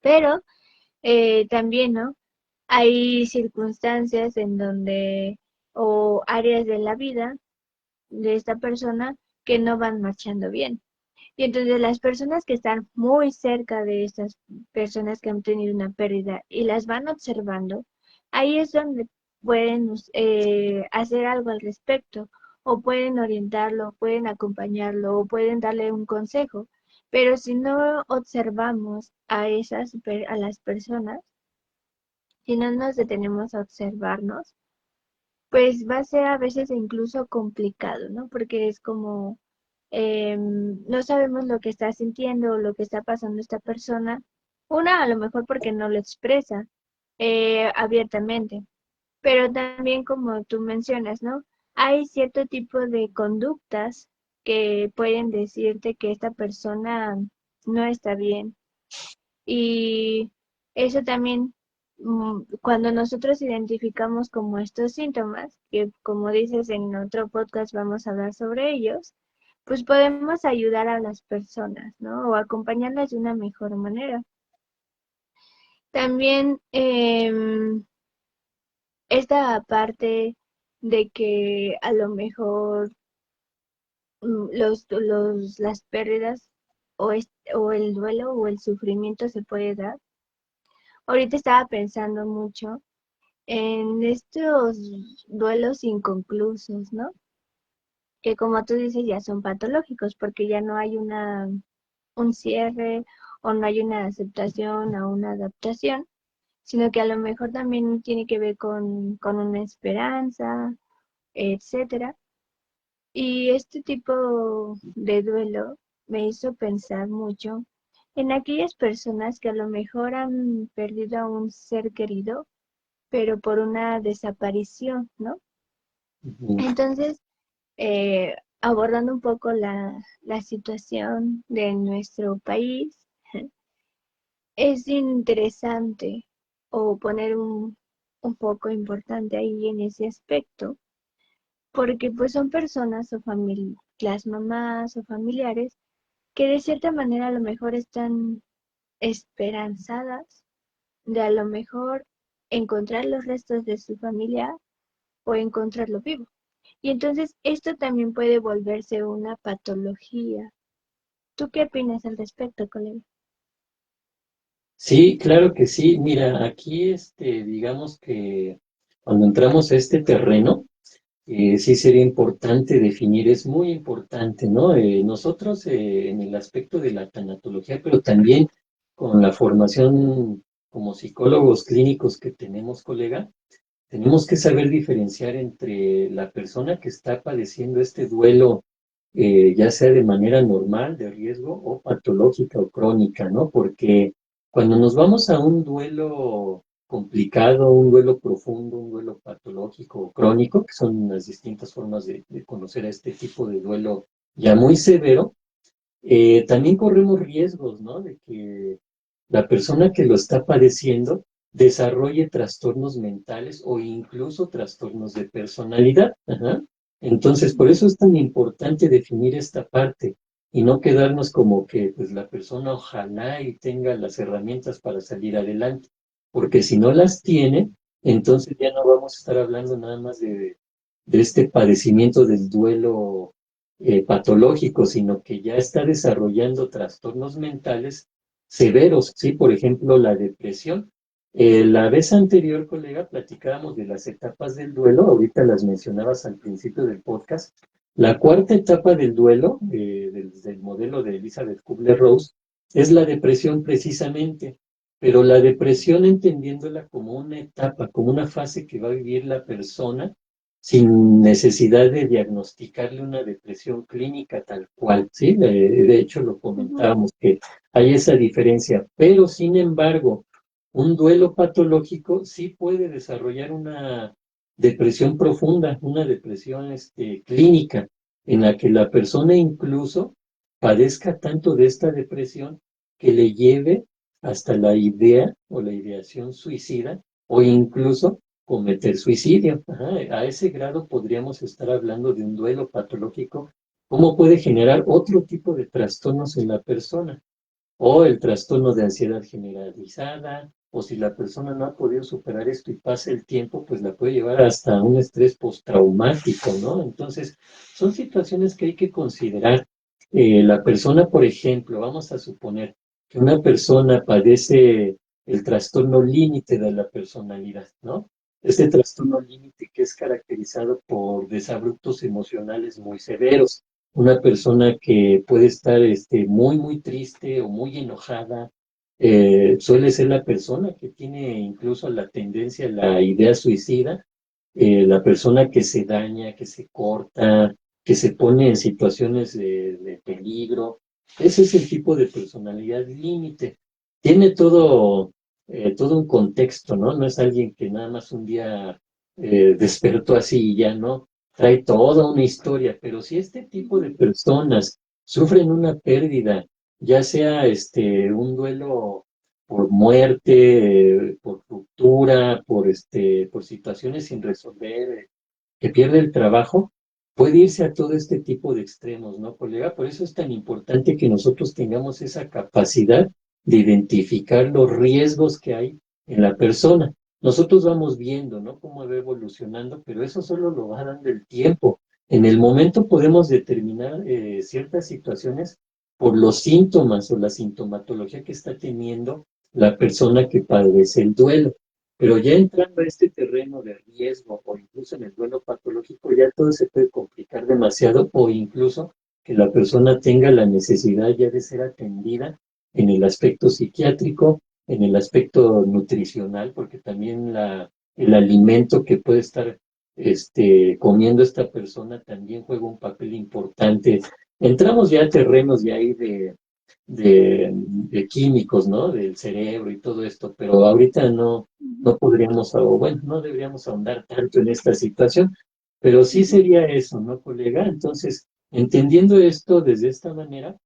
pero también, ¿no? Hay circunstancias en donde, o áreas de la vida de esta persona que no van marchando bien. Y entonces las personas que están muy cerca de estas personas que han tenido una pérdida y las van observando, ahí es donde pueden hacer algo al respecto, o pueden orientarlo, pueden acompañarlo, o pueden darle un consejo. Pero si no observamos a las personas, si no nos detenemos a observarnos, pues va a ser a veces incluso complicado, ¿no? Porque es como no sabemos lo que está sintiendo o lo que está pasando esta persona. Una, a lo mejor porque no lo expresa abiertamente, pero también como tú mencionas, ¿no? Hay cierto tipo de conductas que pueden decirte que esta persona no está bien. Y eso también, cuando nosotros identificamos como estos síntomas, que como dices en otro podcast vamos a hablar sobre ellos, pues podemos ayudar a las personas, ¿no? O acompañarlas de una mejor manera. También esta parte de que a lo mejor las pérdidas o el duelo o el sufrimiento se puede dar. Ahorita estaba pensando mucho en estos duelos inconclusos, ¿no? Que como tú dices ya son patológicos porque ya no hay un cierre o no hay una aceptación o una adaptación, sino que a lo mejor también tiene que ver con una esperanza, etcétera. Y este tipo de duelo me hizo pensar mucho en aquellas personas que a lo mejor han perdido a un ser querido, pero por una desaparición, ¿no? Ujú. Entonces, abordando un poco la situación de nuestro país, es interesante o poner un foco importante ahí en ese aspecto, porque pues son personas o familias, las mamás o familiares, que de cierta manera a lo mejor están esperanzadas de a lo mejor encontrar los restos de su familia o encontrarlo vivo. Y entonces esto también puede volverse una patología. ¿Tú qué opinas al respecto, colega? Sí, claro que sí. Mira, aquí digamos que cuando entramos a este terreno, sí sería importante definir, es muy importante, ¿no? Nosotros en el aspecto de la tanatología, pero también con la formación como psicólogos clínicos que tenemos, colega, tenemos que saber diferenciar entre la persona que está padeciendo este duelo, ya sea de manera normal, de riesgo, o patológica o crónica, ¿no? Porque cuando nos vamos a un duelo complicado, un duelo profundo, un duelo patológico o crónico, que son las distintas formas de conocer a este tipo de duelo ya muy severo, también corremos riesgos, ¿no? De que la persona que lo está padeciendo desarrolle trastornos mentales o incluso trastornos de personalidad. Ajá. Entonces, por eso es tan importante definir esta parte y no quedarnos como que pues la persona ojalá y tenga las herramientas para salir adelante, porque si no las tiene, entonces ya no vamos a estar hablando nada más de este padecimiento del duelo patológico, sino que ya está desarrollando trastornos mentales severos, ¿sí? Por ejemplo, la depresión. La vez anterior, colega, platicábamos de las etapas del duelo, ahorita las mencionabas al principio del podcast. La cuarta etapa del duelo, del modelo de Elizabeth Kubler-Ross, es la depresión precisamente, pero la depresión entendiéndola como una etapa, como una fase que va a vivir la persona sin necesidad de diagnosticarle una depresión clínica tal cual, ¿sí? De hecho, lo Ujú, comentábamos que hay esa diferencia, pero sin embargo, un duelo patológico sí puede desarrollar una depresión profunda, una depresión clínica, en la que la persona incluso padezca tanto de esta depresión que le lleve hasta la idea o la ideación suicida o incluso cometer suicidio. Ajá, a ese grado podríamos estar hablando de un duelo patológico, cómo puede generar otro tipo de trastornos en la persona, o el trastorno de ansiedad generalizada, o si la persona no ha podido superar esto y pasa el tiempo, pues la puede llevar hasta un estrés postraumático, ¿no? Entonces, son situaciones que hay que considerar. La persona, por ejemplo, vamos a suponer que una persona padece el trastorno límite de la personalidad, ¿no? este trastorno límite que es caracterizado por desabruptos emocionales muy severos. Una persona que puede estar muy, muy triste o muy enojada, suele ser la persona que tiene incluso la tendencia a la idea suicida, la persona que se daña, que se corta, que se pone en situaciones de peligro. Ese es el tipo de personalidad límite. Tiene todo un contexto, ¿no? No es alguien que nada más un día despertó así y ya no. Trae toda una historia, pero si este tipo de Ujú, personas sufren una pérdida, ya sea un duelo por muerte, por ruptura, por situaciones sin resolver, que pierde el trabajo, puede irse a todo este tipo de extremos, ¿no, colega? Por eso es tan importante que nosotros tengamos esa capacidad de identificar los riesgos que hay en la persona. Nosotros vamos viendo, ¿no? Cómo va evolucionando, pero eso solo lo va dando el tiempo. En el momento podemos determinar ciertas situaciones por los síntomas o la sintomatología que está teniendo la persona que padece el duelo. Pero ya entrando a este terreno de riesgo o incluso en el duelo patológico, ya todo se puede complicar demasiado o incluso que la persona tenga la necesidad ya de ser atendida en el aspecto psiquiátrico, en el aspecto nutricional, porque también el alimento que puede estar comiendo esta persona también juega un papel importante. Entramos ya a terrenos de ahí de químicos, ¿no? Del cerebro y todo esto, pero ahorita no ujú, podríamos, o bueno, no deberíamos ahondar tanto en esta situación, pero sí ujú, sería eso, ¿no, colega? Entonces, entendiendo esto desde esta manera,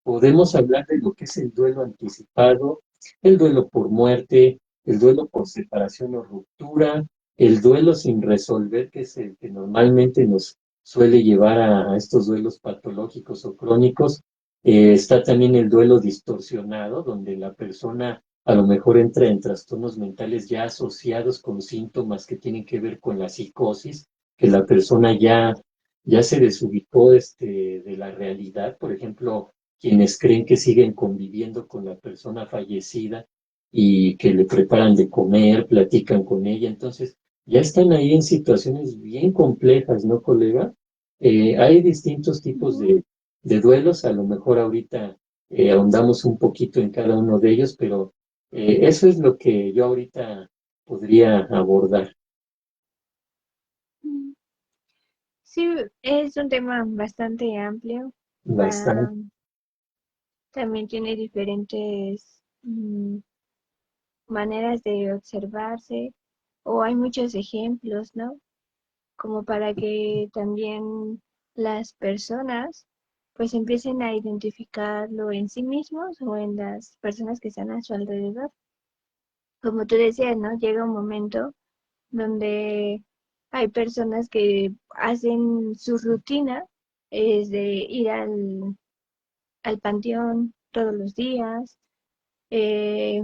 podemos hablar de lo que es el duelo anticipado, el duelo por muerte, el duelo por separación o ruptura, el duelo sin resolver, que es el que normalmente nos suele llevar a estos duelos patológicos o crónicos. Está también el duelo distorsionado, donde la persona a lo mejor entra en trastornos mentales ya asociados con síntomas que tienen que ver con la psicosis, que la persona ya se desubicó de la realidad. Por ejemplo, quienes creen que siguen conviviendo con la persona fallecida y que le preparan de comer, platican con ella. Entonces, ya están ahí en situaciones bien complejas, ¿no, colega? Hay distintos tipos ujú. de duelos, a lo mejor ahorita ahondamos un poquito en cada uno de ellos, pero eso es lo que yo ahorita podría abordar Mm. Sí, es un tema bastante amplio. Va, bastante. también tiene diferentes maneras de observarse, o hay muchos ejemplos, ¿no? Como para que también las personas pues empiecen a identificarlo en sí mismos o en las personas que están a su alrededor. Como tú decías, ¿no? Llega un momento donde hay personas que hacen su rutina, es de ir al panteón todos los días, eh,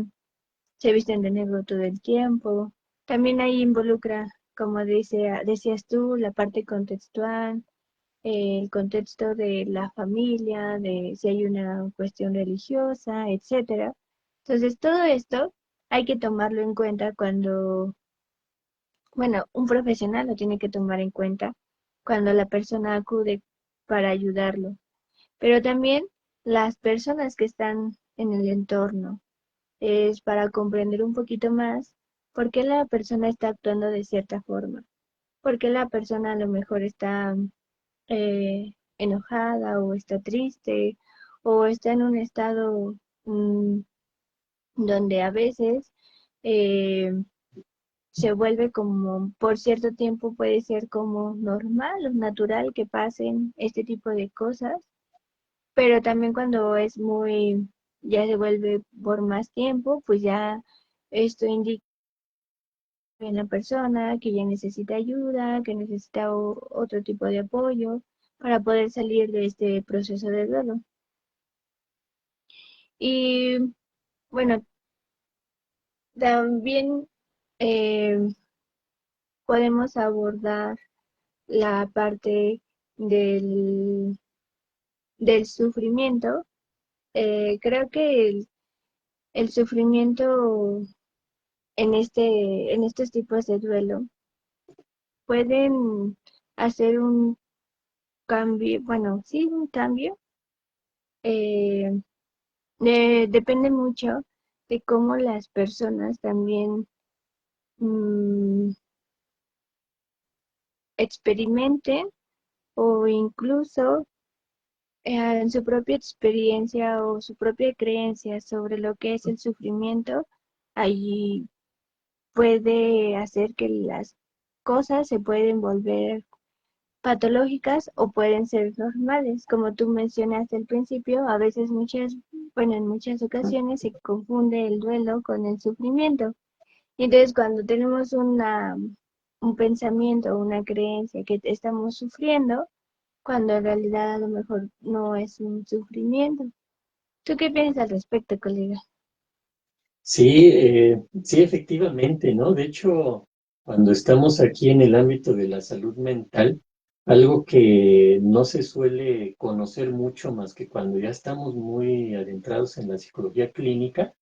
se visten de negro todo el tiempo. También ahí involucra, como decías tú, la parte contextual, el contexto de la familia, de si hay una cuestión religiosa, etcétera. Entonces, todo esto hay que tomarlo en cuenta cuando, bueno, un profesional lo tiene que tomar en cuenta cuando la persona acude para ayudarlo, pero también las personas que están en el entorno, es para comprender un poquito más por qué la persona está actuando de cierta forma, por qué la persona a lo mejor está enojada o está triste o está en un estado mm, donde a veces eh, se vuelve como por cierto tiempo puede ser como normal o natural que pasen este tipo de cosas, pero también cuando es muy, ya se vuelve por más tiempo, pues ya esto indica en la persona que ya necesita ayuda, que necesita otro tipo de apoyo para poder salir de este proceso de duelo. Y bueno, también eh, podemos abordar la parte del, del sufrimiento. Creo que el sufrimiento en estos tipos de duelo pueden hacer un cambio, bueno, sí, un cambio. eh, Depende mucho de cómo las personas también mm, experimenten o incluso en su propia experiencia o su propia creencia sobre lo que es el sufrimiento, ahí puede hacer que las cosas se pueden volver patológicas o pueden ser normales. Como tú mencionaste al principio, a veces bueno, en muchas ocasiones se confunde el duelo con el sufrimiento. Y entonces cuando tenemos un pensamiento, una creencia que estamos sufriendo, cuando en realidad a lo mejor no es un sufrimiento. ¿Tú qué piensas al respecto, colega? Sí, sí, efectivamente, ¿no? De hecho, cuando estamos aquí en el ámbito de la salud mental, algo que no se suele conocer mucho más que cuando ya estamos muy adentrados en la psicología clínica,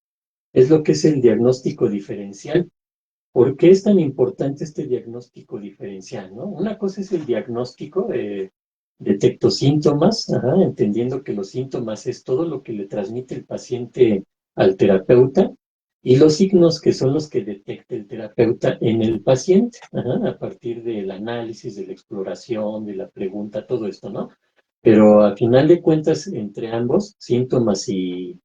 es lo que es el diagnóstico diferencial. ¿Por qué es tan importante este diagnóstico diferencial, no? Una cosa es el diagnóstico, detecto síntomas, ajá, entendiendo que los síntomas es todo lo que le transmite el paciente al terapeuta y los signos que son los que detecta el terapeuta en el paciente, ajá, a partir del análisis, de la exploración, de la pregunta, todo esto, ¿no? Pero a final de cuentas, entre ambos, síntomas y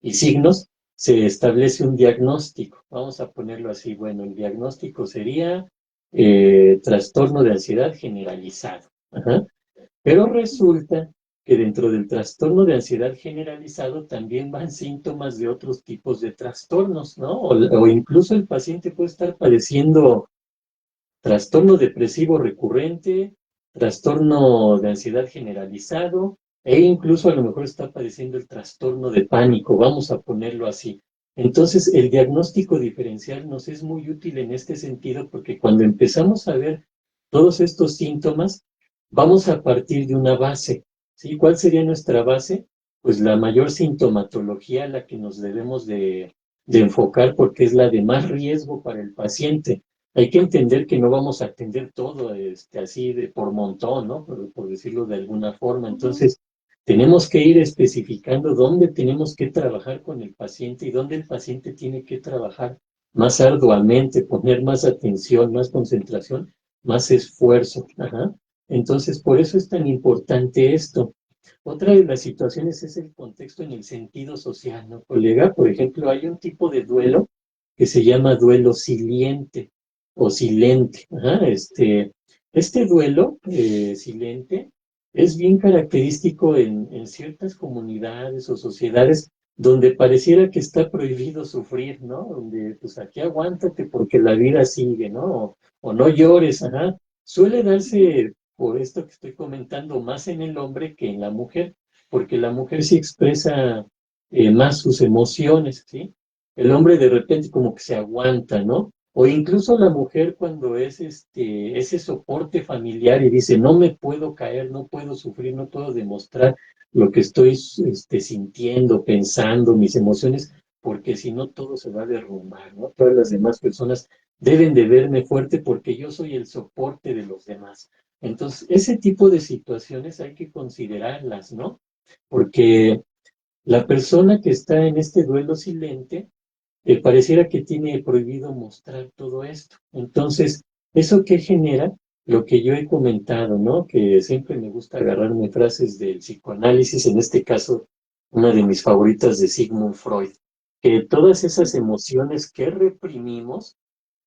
signos, se establece un diagnóstico. Vamos a ponerlo así. Bueno, el diagnóstico sería trastorno de ansiedad generalizado. Ajá. Pero resulta que dentro del trastorno de ansiedad generalizado también van síntomas de otros tipos de trastornos, ¿no? O incluso el paciente puede estar padeciendo trastorno depresivo recurrente, trastorno de ansiedad generalizado e incluso a lo mejor está padeciendo el trastorno de pánico, vamos a ponerlo así. Entonces, el diagnóstico diferencial nos es muy útil en este sentido porque cuando empezamos a ver todos estos síntomas, vamos a partir de una base, ¿sí? ¿Cuál sería nuestra base? Pues la mayor sintomatología a la que nos debemos de enfocar porque es la de más riesgo para el paciente. Hay que entender que no vamos a atender todo así de por montón, ¿no? Por decirlo de alguna forma. Ujú, Entonces, tenemos que ir especificando dónde tenemos que trabajar con el paciente y dónde el paciente tiene que trabajar más arduamente, poner más atención, más concentración, más esfuerzo. Ajá. Entonces, por eso es tan importante esto. Otra de las situaciones es el contexto en el sentido social, ¿no, colega? Por ejemplo, hay un tipo de duelo que se llama duelo siliente o silente. Ajá, este duelo silente es bien característico en ciertas comunidades o sociedades donde pareciera que está prohibido sufrir, ¿no? Donde, pues aquí aguántate porque la vida sigue, ¿no? O no llores, ajá. Suele ujú, darse por esto que estoy comentando más en el hombre que en la mujer, porque la mujer sí expresa más sus emociones, ¿sí? El hombre de repente como que se aguanta, ¿no? O incluso la mujer cuando es ese soporte familiar y dice, no me puedo caer, no puedo sufrir, no puedo demostrar lo que estoy sintiendo, pensando, mis emociones, porque si no todo se va a derrumbar, ¿no? Todas las demás personas deben de verme fuerte porque yo soy el soporte de los demás. Entonces, ese tipo de situaciones hay que considerarlas, ¿no? Porque la persona que está en este duelo silente, pareciera que tiene prohibido mostrar todo esto. Entonces, ¿eso qué genera? Lo que yo he comentado, ¿no? Que siempre me gusta agarrarme frases del psicoanálisis, en este caso, una de mis favoritas de Sigmund Freud, que todas esas emociones que reprimimos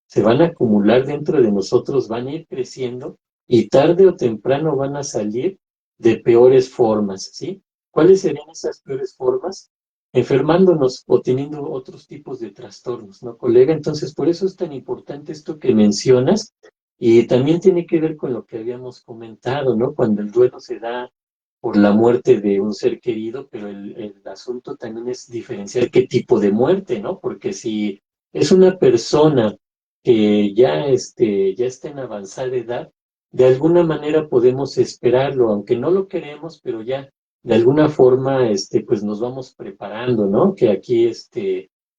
se van a acumular dentro de nosotros, van a ir creciendo y tarde o temprano van a salir de peores formas, ¿sí? ¿Cuáles serían esas peores formas? Enfermándonos o teniendo otros tipos de trastornos, ¿no, colega? Entonces, por eso es tan importante esto que mencionas y también tiene que ver con lo que habíamos comentado, ¿no? Cuando el duelo se da por la muerte de un ser querido, pero el asunto también es diferenciar qué tipo de muerte, ¿no? Porque si es una persona que ya está en avanzada edad, de alguna manera podemos esperarlo, aunque no lo queremos, pero ya de alguna forma, pues nos vamos preparando, ¿no? Que aquí,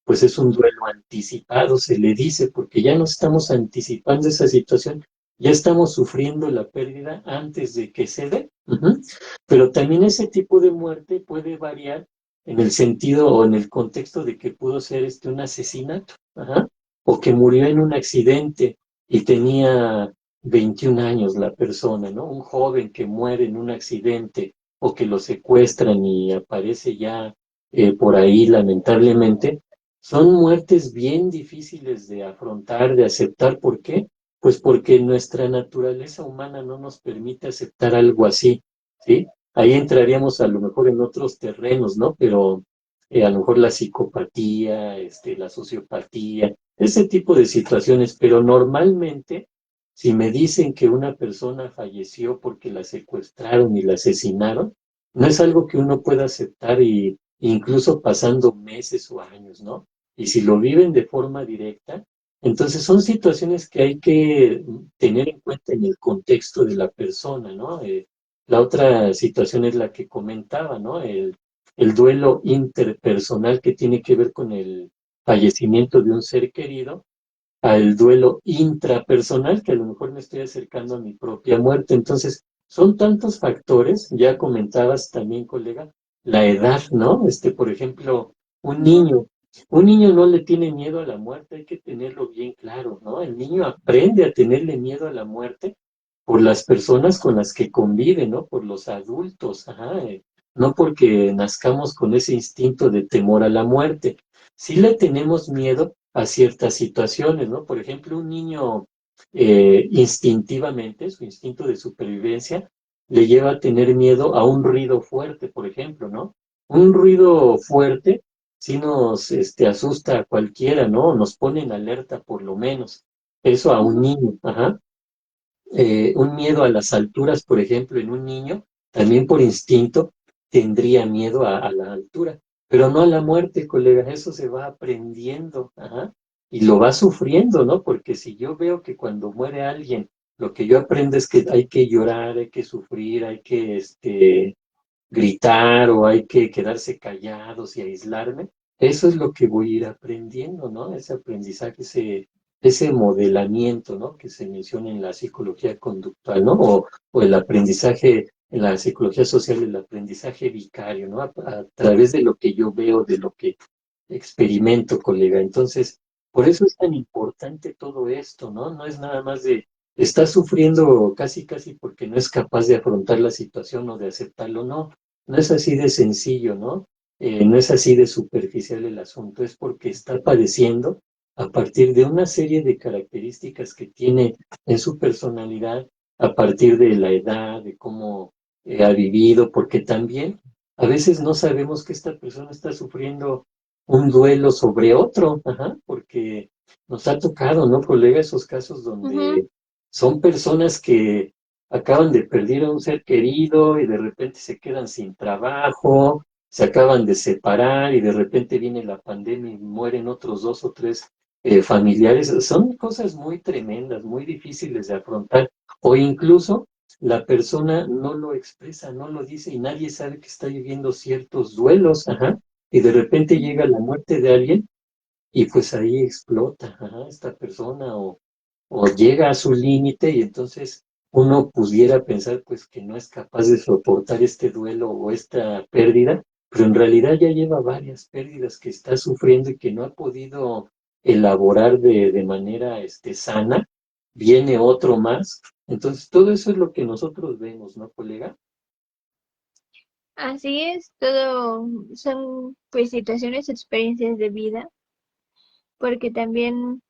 pues es un duelo anticipado, se le dice, porque ya no estamos anticipando esa situación, ya estamos sufriendo la pérdida antes de que se dé. Ujú. Pero también ese tipo de muerte puede variar en el sentido o en el contexto de que pudo ser un asesinato, ajá, o que murió en un accidente y tenía 21 años la persona, ¿no? Un joven que muere en un accidente o que lo secuestran y aparece ya por ahí lamentablemente, son muertes bien difíciles de afrontar, de aceptar. ¿Por qué? Pues porque nuestra naturaleza humana no nos permite aceptar algo así, ¿sí? Ahí entraríamos a lo mejor en otros terrenos, ¿no? Pero a lo mejor la psicopatía, la sociopatía, ese tipo de situaciones. Pero normalmente, si me dicen que una persona falleció porque la secuestraron y la asesinaron, no es algo que uno pueda aceptar y incluso pasando meses o años, ¿no? Y si lo viven de forma directa, entonces son situaciones que hay que tener en cuenta en el contexto de la persona, ¿no? La otra situación es la que comentaba, ¿no? El duelo interpersonal que tiene que ver con el fallecimiento de un ser querido, al duelo intrapersonal, que a lo mejor me estoy acercando a mi propia muerte. Entonces, son tantos factores, ya comentabas también, colega, la edad, ¿no? Por ejemplo, un Ujú, niño, un niño no le tiene miedo a la muerte, hay que tenerlo bien claro, ¿no? El niño aprende a tenerle miedo a la muerte por las personas con las que convive, ¿no? Por los adultos, ajá, no porque nazcamos con ese instinto de temor a la muerte. Sí le tenemos miedo a ciertas situaciones, ¿no? Por ejemplo, un niño instintivamente, su instinto de supervivencia, le lleva a tener miedo a un ruido fuerte, por ejemplo, ¿no? Un ruido fuerte sí nos asusta a cualquiera, ¿no? Nos pone en alerta por lo menos. Eso a un ujú. niño, ajá. Un miedo a las alturas, por ejemplo, en un niño, también por instinto, tendría miedo a la altura, pero no a la muerte, colega, eso se va aprendiendo, ajá, y lo va sufriendo, ¿no? Porque si yo veo que cuando muere alguien, lo que yo aprendo es que hay que llorar, hay que sufrir, hay que gritar o hay que quedarse callados y aislarme, eso es lo que voy a ir aprendiendo, ¿no? Ese aprendizaje, ese modelamiento, ¿no? Que se menciona en la psicología conductual, ¿no? O el aprendizaje en la psicología social, el aprendizaje vicario, ¿no? A través de lo que yo veo, de lo que experimento, colega. Entonces, por eso es tan importante todo esto, ¿no? No es nada más de está sufriendo casi, casi porque no es capaz de afrontar la situación o de aceptarlo, no. No es así de sencillo, ¿no? No es así de superficial el asunto, es porque está padeciendo a partir de una serie de características que tiene en su personalidad, a partir de la edad, de cómo ha vivido, porque también a veces no sabemos que esta persona está sufriendo un duelo sobre otro, ajá, porque nos ha tocado, ¿no, colega? Esos casos Ujú. donde son personas que acaban de perder a un ser querido y de repente se quedan sin trabajo, se acaban de separar y de repente viene la pandemia y mueren otros dos o tres familiares. Son cosas muy tremendas, muy difíciles de afrontar. O incluso la persona no lo expresa, no lo dice y nadie sabe que está viviendo ciertos duelos, ajá, y de repente llega la muerte de alguien y pues ahí explota, ajá, esta persona o llega a su límite y entonces uno pudiera pensar pues que no es capaz de soportar este duelo o esta pérdida, pero en realidad ya lleva varias pérdidas que está sufriendo y que no ha podido elaborar de manera sana. Viene otro más. Entonces todo eso es lo que nosotros vemos, ¿no, colega? Así es, todo son pues situaciones, experiencias de vida, porque también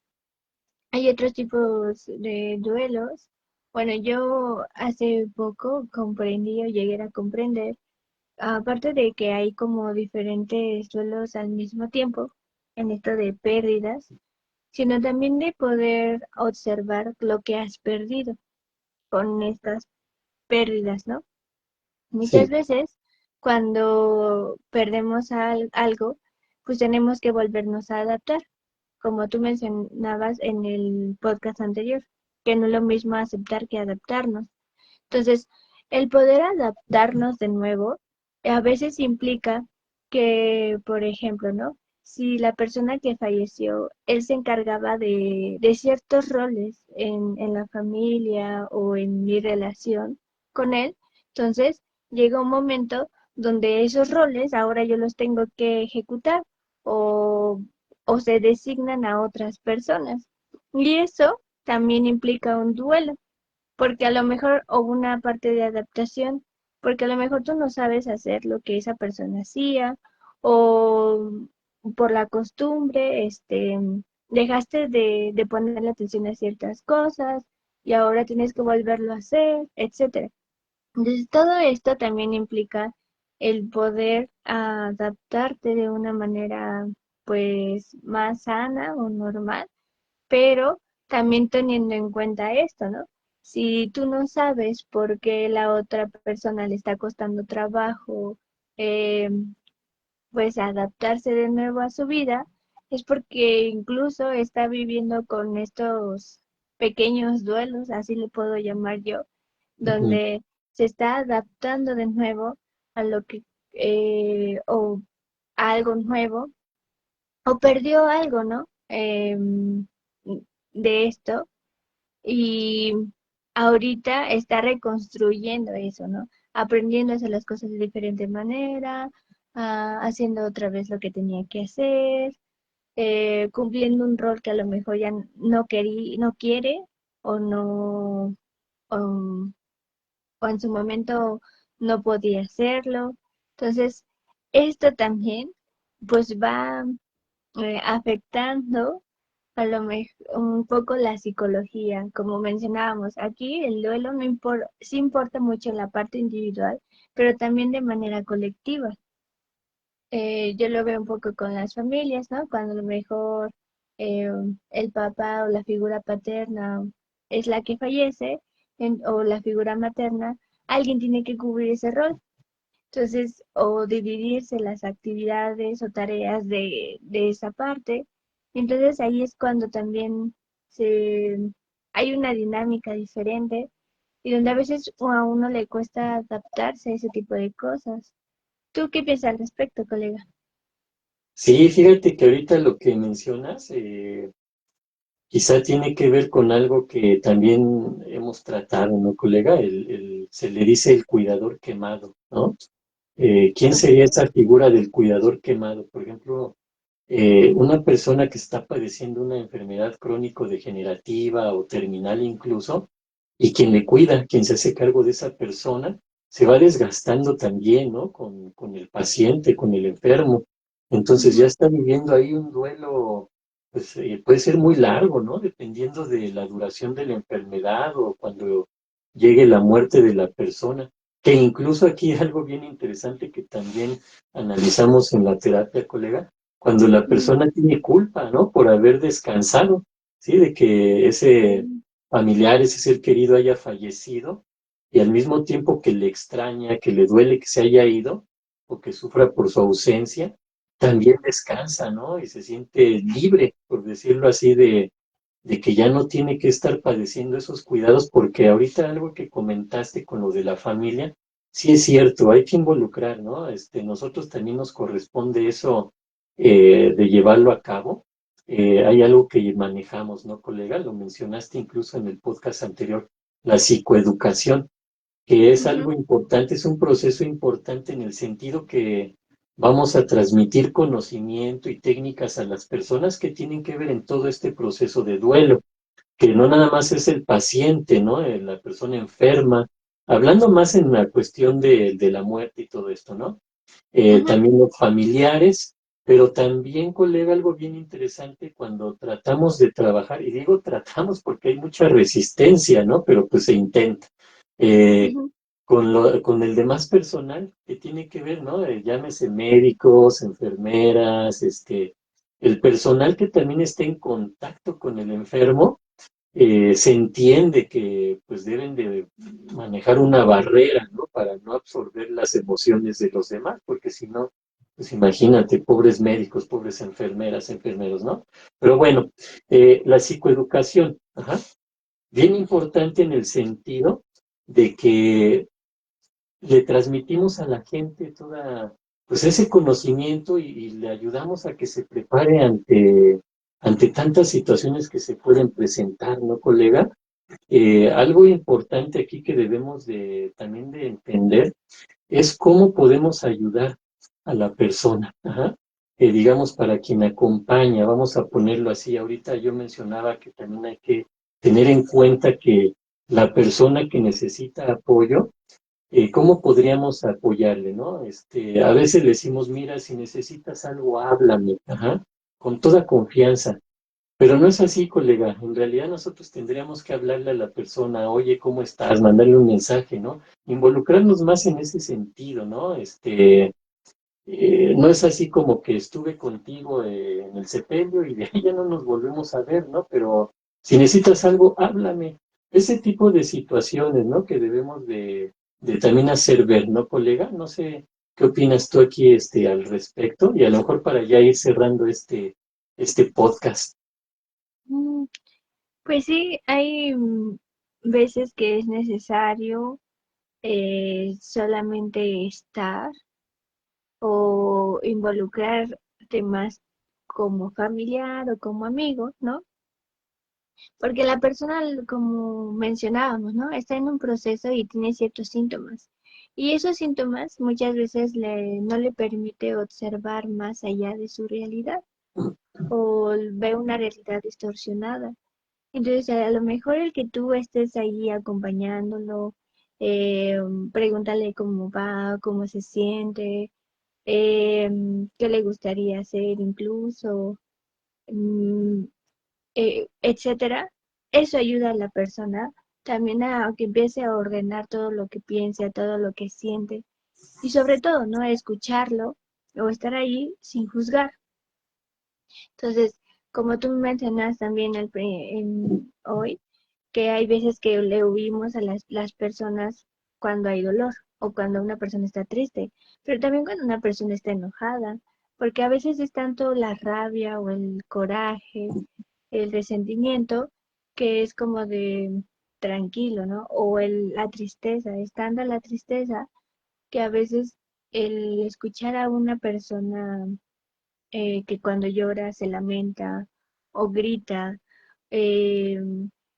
hay otros tipos de duelos. Bueno, yo hace poco comprendí o llegué a comprender, aparte de que hay como diferentes duelos al mismo tiempo en esto de pérdidas, sino también de poder observar lo que has perdido con estas pérdidas, ¿no? Muchas Sí, veces cuando perdemos algo, pues tenemos que volvernos a adaptar, como tú mencionabas en el podcast anterior, que no es lo mismo aceptar que adaptarnos. Entonces, el poder adaptarnos de nuevo a veces implica que, por ejemplo, ¿no? si la persona que falleció, él se encargaba de ciertos roles en la familia o en mi relación con él, entonces llega un momento donde esos roles ahora yo los tengo que ejecutar o, o se designan a otras personas. Y eso también implica un duelo, porque a lo mejor, o una parte de adaptación, porque a lo mejor tú no sabes hacer lo que esa persona hacía, o por la costumbre, dejaste de ponerle atención a ciertas cosas y ahora tienes que volverlo a hacer, etcétera. Entonces, todo esto también implica el poder adaptarte de una manera, pues, más sana o normal, pero también teniendo en cuenta esto, ¿no? Si tú no sabes por qué la otra persona le está costando trabajo, eh, pues adaptarse de nuevo a su vida, es porque incluso está viviendo con estos pequeños duelos, así le puedo llamar yo, Ujú, donde se está adaptando de nuevo a lo que, o a algo nuevo, o perdió algo, ¿no? De esto y ahorita está reconstruyendo eso, ¿no? Aprendiendo a hacer las cosas de diferente manera, haciendo otra vez lo que tenía que hacer, cumpliendo un rol que a lo mejor ya no quiere o no, o, o en su momento no podía hacerlo. Entonces, esto también pues va afectando a lo mejor un poco la psicología, como mencionábamos, aquí el duelo no importa, sí importa mucho la parte individual, pero también de manera colectiva. Yo lo veo un poco con las familias, ¿no? Cuando a lo mejor eh, el papá o la figura paterna es la que fallece o la figura materna, alguien tiene que cubrir ese rol. Entonces, o dividirse las actividades o tareas de esa parte. Entonces ahí es cuando también se, hay una dinámica diferente y donde a veces a uno le cuesta adaptarse a ese tipo de cosas. ¿Tú qué piensas al respecto, colega? sí, fíjate que ahorita lo que mencionas quizá tiene que ver con algo que también hemos tratado, ¿no, colega? Se le dice el cuidador quemado, ¿no? ¿Quién sería Ok. esa figura del cuidador quemado? Por ejemplo, una persona que está padeciendo una enfermedad crónico-degenerativa o terminal incluso, y quien le cuida, quien se hace cargo de esa persona, se va desgastando también, ¿no? Con el paciente, con el enfermo. Entonces ya Ujú, está viviendo ahí un duelo, pues puede ser muy largo, ¿no? Dependiendo de la duración de la enfermedad o cuando llegue la muerte de la persona. Que incluso aquí hay algo bien interesante que también analizamos en la terapia, colega, cuando la ujú, persona tiene culpa, ¿no? Por haber descansado, ¿sí? De que ese sí, familiar, ese ser querido haya fallecido y al mismo tiempo que le extraña, que le duele que se haya ido o que sufra por su ausencia, también descansa, ¿no? Y se siente libre, por decirlo así, de que ya no tiene que estar padeciendo esos cuidados, porque ahorita algo que comentaste con lo de la familia, sí es cierto, hay que involucrar, ¿no? Nosotros también nos corresponde eso de llevarlo a cabo. Hay algo que manejamos, ¿no, colega? Lo mencionaste incluso en el podcast anterior, la psicoeducación, que es algo ujú, importante, es un proceso importante en el sentido que vamos a transmitir conocimiento y técnicas a las personas que tienen que ver en todo este proceso de duelo, que no nada más es el paciente, ¿no? La persona enferma, hablando más en la cuestión de la muerte y todo esto, ¿no? ujú, También los familiares, pero también, colega, algo bien interesante cuando tratamos de trabajar, y digo tratamos porque hay mucha resistencia, ¿no? Pero pues se intenta. Eh, ujú, con el demás personal que tiene que ver, ¿no? Llámese médicos, enfermeras, el personal que también está en contacto con el enfermo, se entiende que pues deben de manejar una barrera, ¿no? Para no absorber las emociones de los demás, porque si no, pues imagínate, pobres médicos, pobres enfermeras, enfermeros, ¿no? Pero bueno, la psicoeducación, ajá, bien importante en el sentido de que le transmitimos a la gente toda, pues ese conocimiento y le ayudamos a que se prepare ante tantas situaciones que se pueden presentar, ¿no, colega? Algo importante aquí que debemos de también de entender es cómo podemos ayudar a la persona, ajá. Digamos, para quien acompaña, vamos a ponerlo así, ahorita yo mencionaba que también hay que tener en cuenta que la persona que necesita apoyo, ¿cómo podríamos apoyarle, no? A veces le decimos, mira, si necesitas algo, háblame, ajá, con toda confianza. Pero no es así, colega. En realidad nosotros tendríamos que hablarle a la persona, oye, ¿cómo estás? Mandarle un mensaje, ¿no? Involucrarnos más en ese sentido, ¿no? No es así como que estuve contigo en el sepelio y de ahí ya no nos volvemos a ver, ¿no? Pero si necesitas algo, háblame. Ese tipo de situaciones, ¿no? Que debemos de también hacer ver, ¿no, colega? No sé qué opinas tú aquí, al respecto y a lo mejor para ya ir cerrando este podcast. Mm, Pues sí, hay veces que es necesario solamente estar o involucrarte más como familiar o como amigo, ¿no? Porque la persona, como mencionábamos, ¿no? Está en un proceso y tiene ciertos síntomas. Y esos síntomas muchas veces no le permite observar más allá de su realidad o ve una realidad distorsionada. Entonces, a lo mejor el que tú estés ahí acompañándolo, eh, pregúntale cómo va, cómo se siente, qué le gustaría hacer incluso, mm, etcétera. Eso ayuda a la persona también a que empiece a ordenar todo lo que piensa, todo lo que siente y sobre todo, ¿no? A escucharlo o estar ahí sin juzgar. Entonces, como tú mencionas también hoy, que hay veces que le huimos a las personas cuando hay dolor o cuando una persona está triste, pero también cuando una persona está enojada, porque a veces es tanto la rabia o el coraje, el resentimiento, que es como de tranquilo, ¿no? O la tristeza, es tanta la tristeza que a veces el escuchar a una persona que cuando llora se lamenta o grita, eh,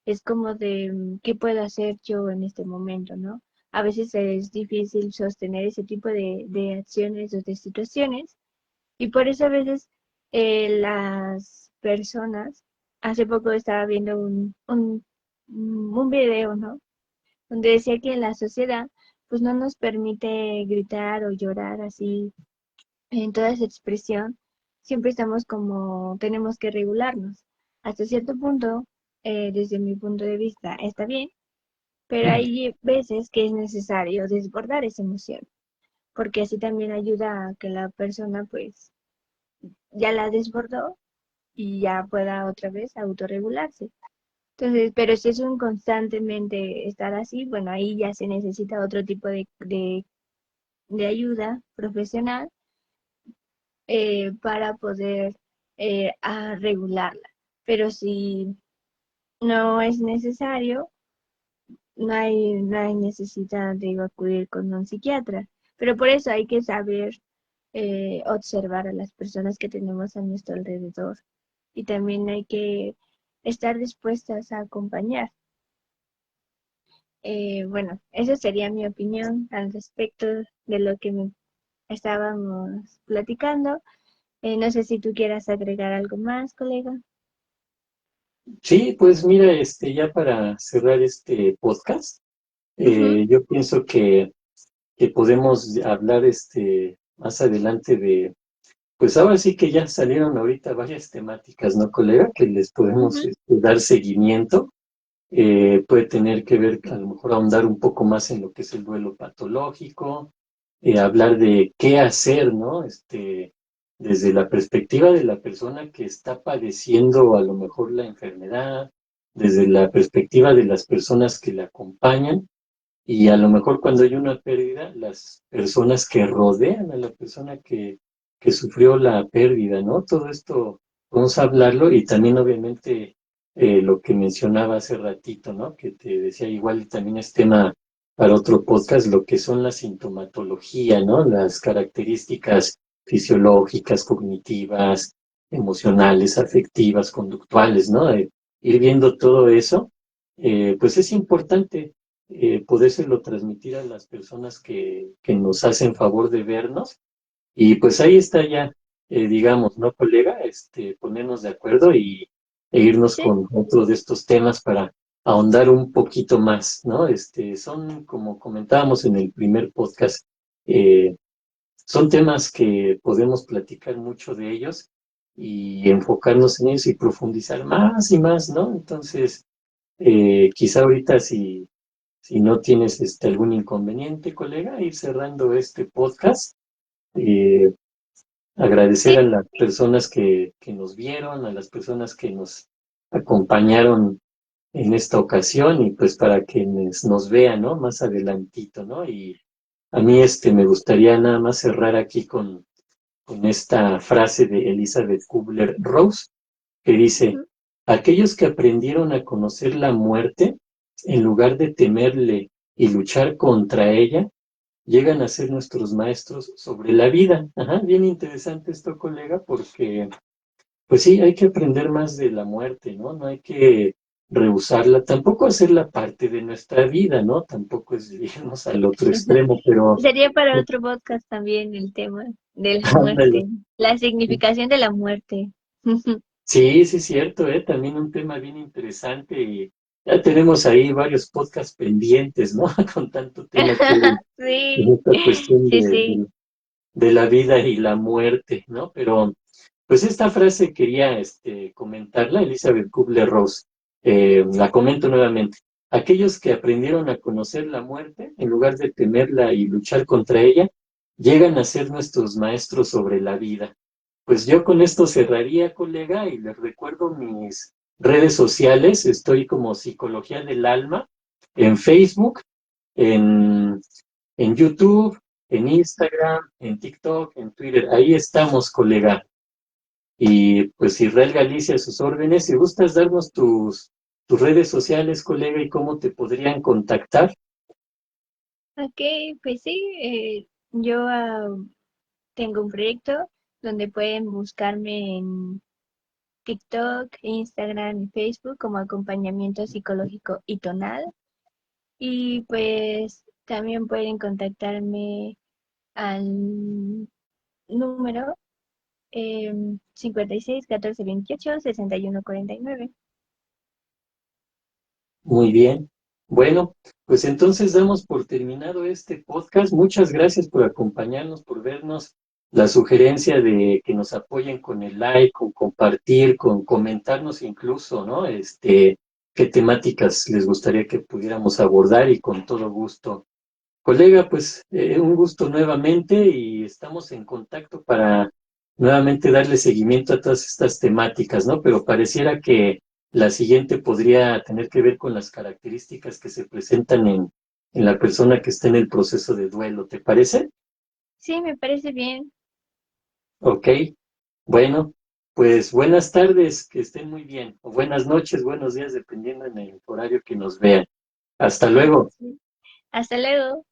es como de, ¿qué puedo hacer yo en este momento, no? A veces es difícil sostener ese tipo de acciones o de situaciones y por eso a veces las personas, hace poco estaba viendo un video, ¿no? Donde decía que en la sociedad pues no nos permite gritar o llorar así en toda esa expresión, siempre estamos como, tenemos que regularnos. Hasta cierto punto, desde mi punto de vista, está bien, pero hay veces que es necesario desbordar esa emoción, porque así también ayuda a que la persona pues ya la desbordó y ya pueda otra vez autorregularse. Entonces, pero si es un constantemente estar así, bueno, ahí ya se necesita otro tipo de ayuda profesional para poder regularla. Pero si no es necesario, no hay necesidad de acudir con un psiquiatra. Pero por eso hay que saber observar a las personas que tenemos a nuestro alrededor y también hay que estar dispuestas a acompañar. Bueno, esa sería mi opinión al respecto de lo que estábamos platicando. No sé si tú quieras agregar algo más, colega. Sí, pues mira, ya para cerrar este podcast, Ujú, yo pienso que podemos hablar más adelante pues ahora sí que ya salieron ahorita varias temáticas, ¿no, colega? Que les podemos ujú. dar seguimiento. Puede tener que ver, a lo mejor ahondar un poco más en lo que es el duelo patológico, hablar de qué hacer, ¿no? Desde la perspectiva de la persona que está padeciendo a lo mejor la enfermedad, desde la perspectiva de las personas que la acompañan y a lo mejor cuando hay una pérdida, las personas que rodean a la persona que sufrió la pérdida, ¿no? Todo esto vamos a hablarlo y también obviamente lo que mencionaba hace ratito, ¿no? Que te decía igual también es tema para otro podcast lo que son la sintomatología, ¿no? Las características fisiológicas, cognitivas, emocionales, afectivas, conductuales, ¿no? Ir viendo todo eso, pues es importante podérselo transmitir a las personas que nos hacen favor de vernos y pues ahí está ya, digamos, ¿no, colega? Ponernos de acuerdo e irnos Sí, con otro de estos temas para ahondar un poquito más, ¿no? Son, como comentábamos en el primer podcast, eh, son temas que podemos platicar mucho de ellos y enfocarnos en ellos y profundizar más y más, ¿no? Entonces, quizá ahorita si no tienes algún inconveniente, colega, ir cerrando este podcast. eh, Agradecer sí, a las personas que nos vieron, a las personas que nos acompañaron en esta ocasión y pues para quienes nos vean, ¿no? Más adelantito, ¿no? Y a mí me gustaría nada más cerrar aquí con esta frase de Elizabeth Kubler-Ross que dice, ujú. aquellos que aprendieron a conocer la muerte, en lugar de temerle y luchar contra ella, llegan a ser nuestros maestros sobre la vida. Ajá, bien interesante esto, colega, porque, pues sí, hay que aprender más de la muerte, ¿no? No hay que rehusarla, tampoco hacerla parte de nuestra vida, ¿no? Tampoco es irnos al otro extremo, pero Sería para otro podcast también el tema de la ándale. muerte, la significación de la muerte. Sí, sí, es cierto, ¿eh? También un tema bien interesante y ya tenemos ahí varios podcasts pendientes, ¿no? Con tanto tema que hay en Sí, esta cuestión sí, sí. de la vida y la muerte, ¿no? Pero pues esta frase quería comentarla, Elizabeth Kubler-Ross. La comento nuevamente. Aquellos que aprendieron a conocer la muerte, en lugar de temerla y luchar contra ella, llegan a ser nuestros maestros sobre la vida. Pues yo con esto cerraría, colega, y les recuerdo mis redes sociales. Estoy como Psicología del Alma en Facebook, en, en YouTube, en Instagram, en TikTok, en Twitter. Ahí estamos, colega. Y pues Israel Galicia, a sus órdenes. Si gustas darnos tus redes sociales, colega, y cómo te podrían contactar. Ok, pues sí, yo tengo un proyecto donde pueden buscarme en TikTok, Instagram y Facebook como acompañamiento psicológico y tonal. Y pues también pueden contactarme al número 56 14 28 61 49. Muy bien. Bueno, pues entonces damos por terminado este podcast. Muchas gracias por acompañarnos, por vernos. La sugerencia de que nos apoyen con el like, con compartir, con comentarnos incluso, ¿no? Qué temáticas les gustaría que pudiéramos abordar y con todo gusto. Colega, pues un gusto nuevamente y estamos en contacto para nuevamente darle seguimiento a todas estas temáticas, ¿no? Pero pareciera que la siguiente podría tener que ver con las características que se presentan en la persona que está en el proceso de duelo, ¿te parece? Sí, me parece bien. Ok, bueno, pues buenas tardes, que estén muy bien, o buenas noches, buenos días, dependiendo en el horario que nos vean. Hasta luego. Sí. Hasta luego.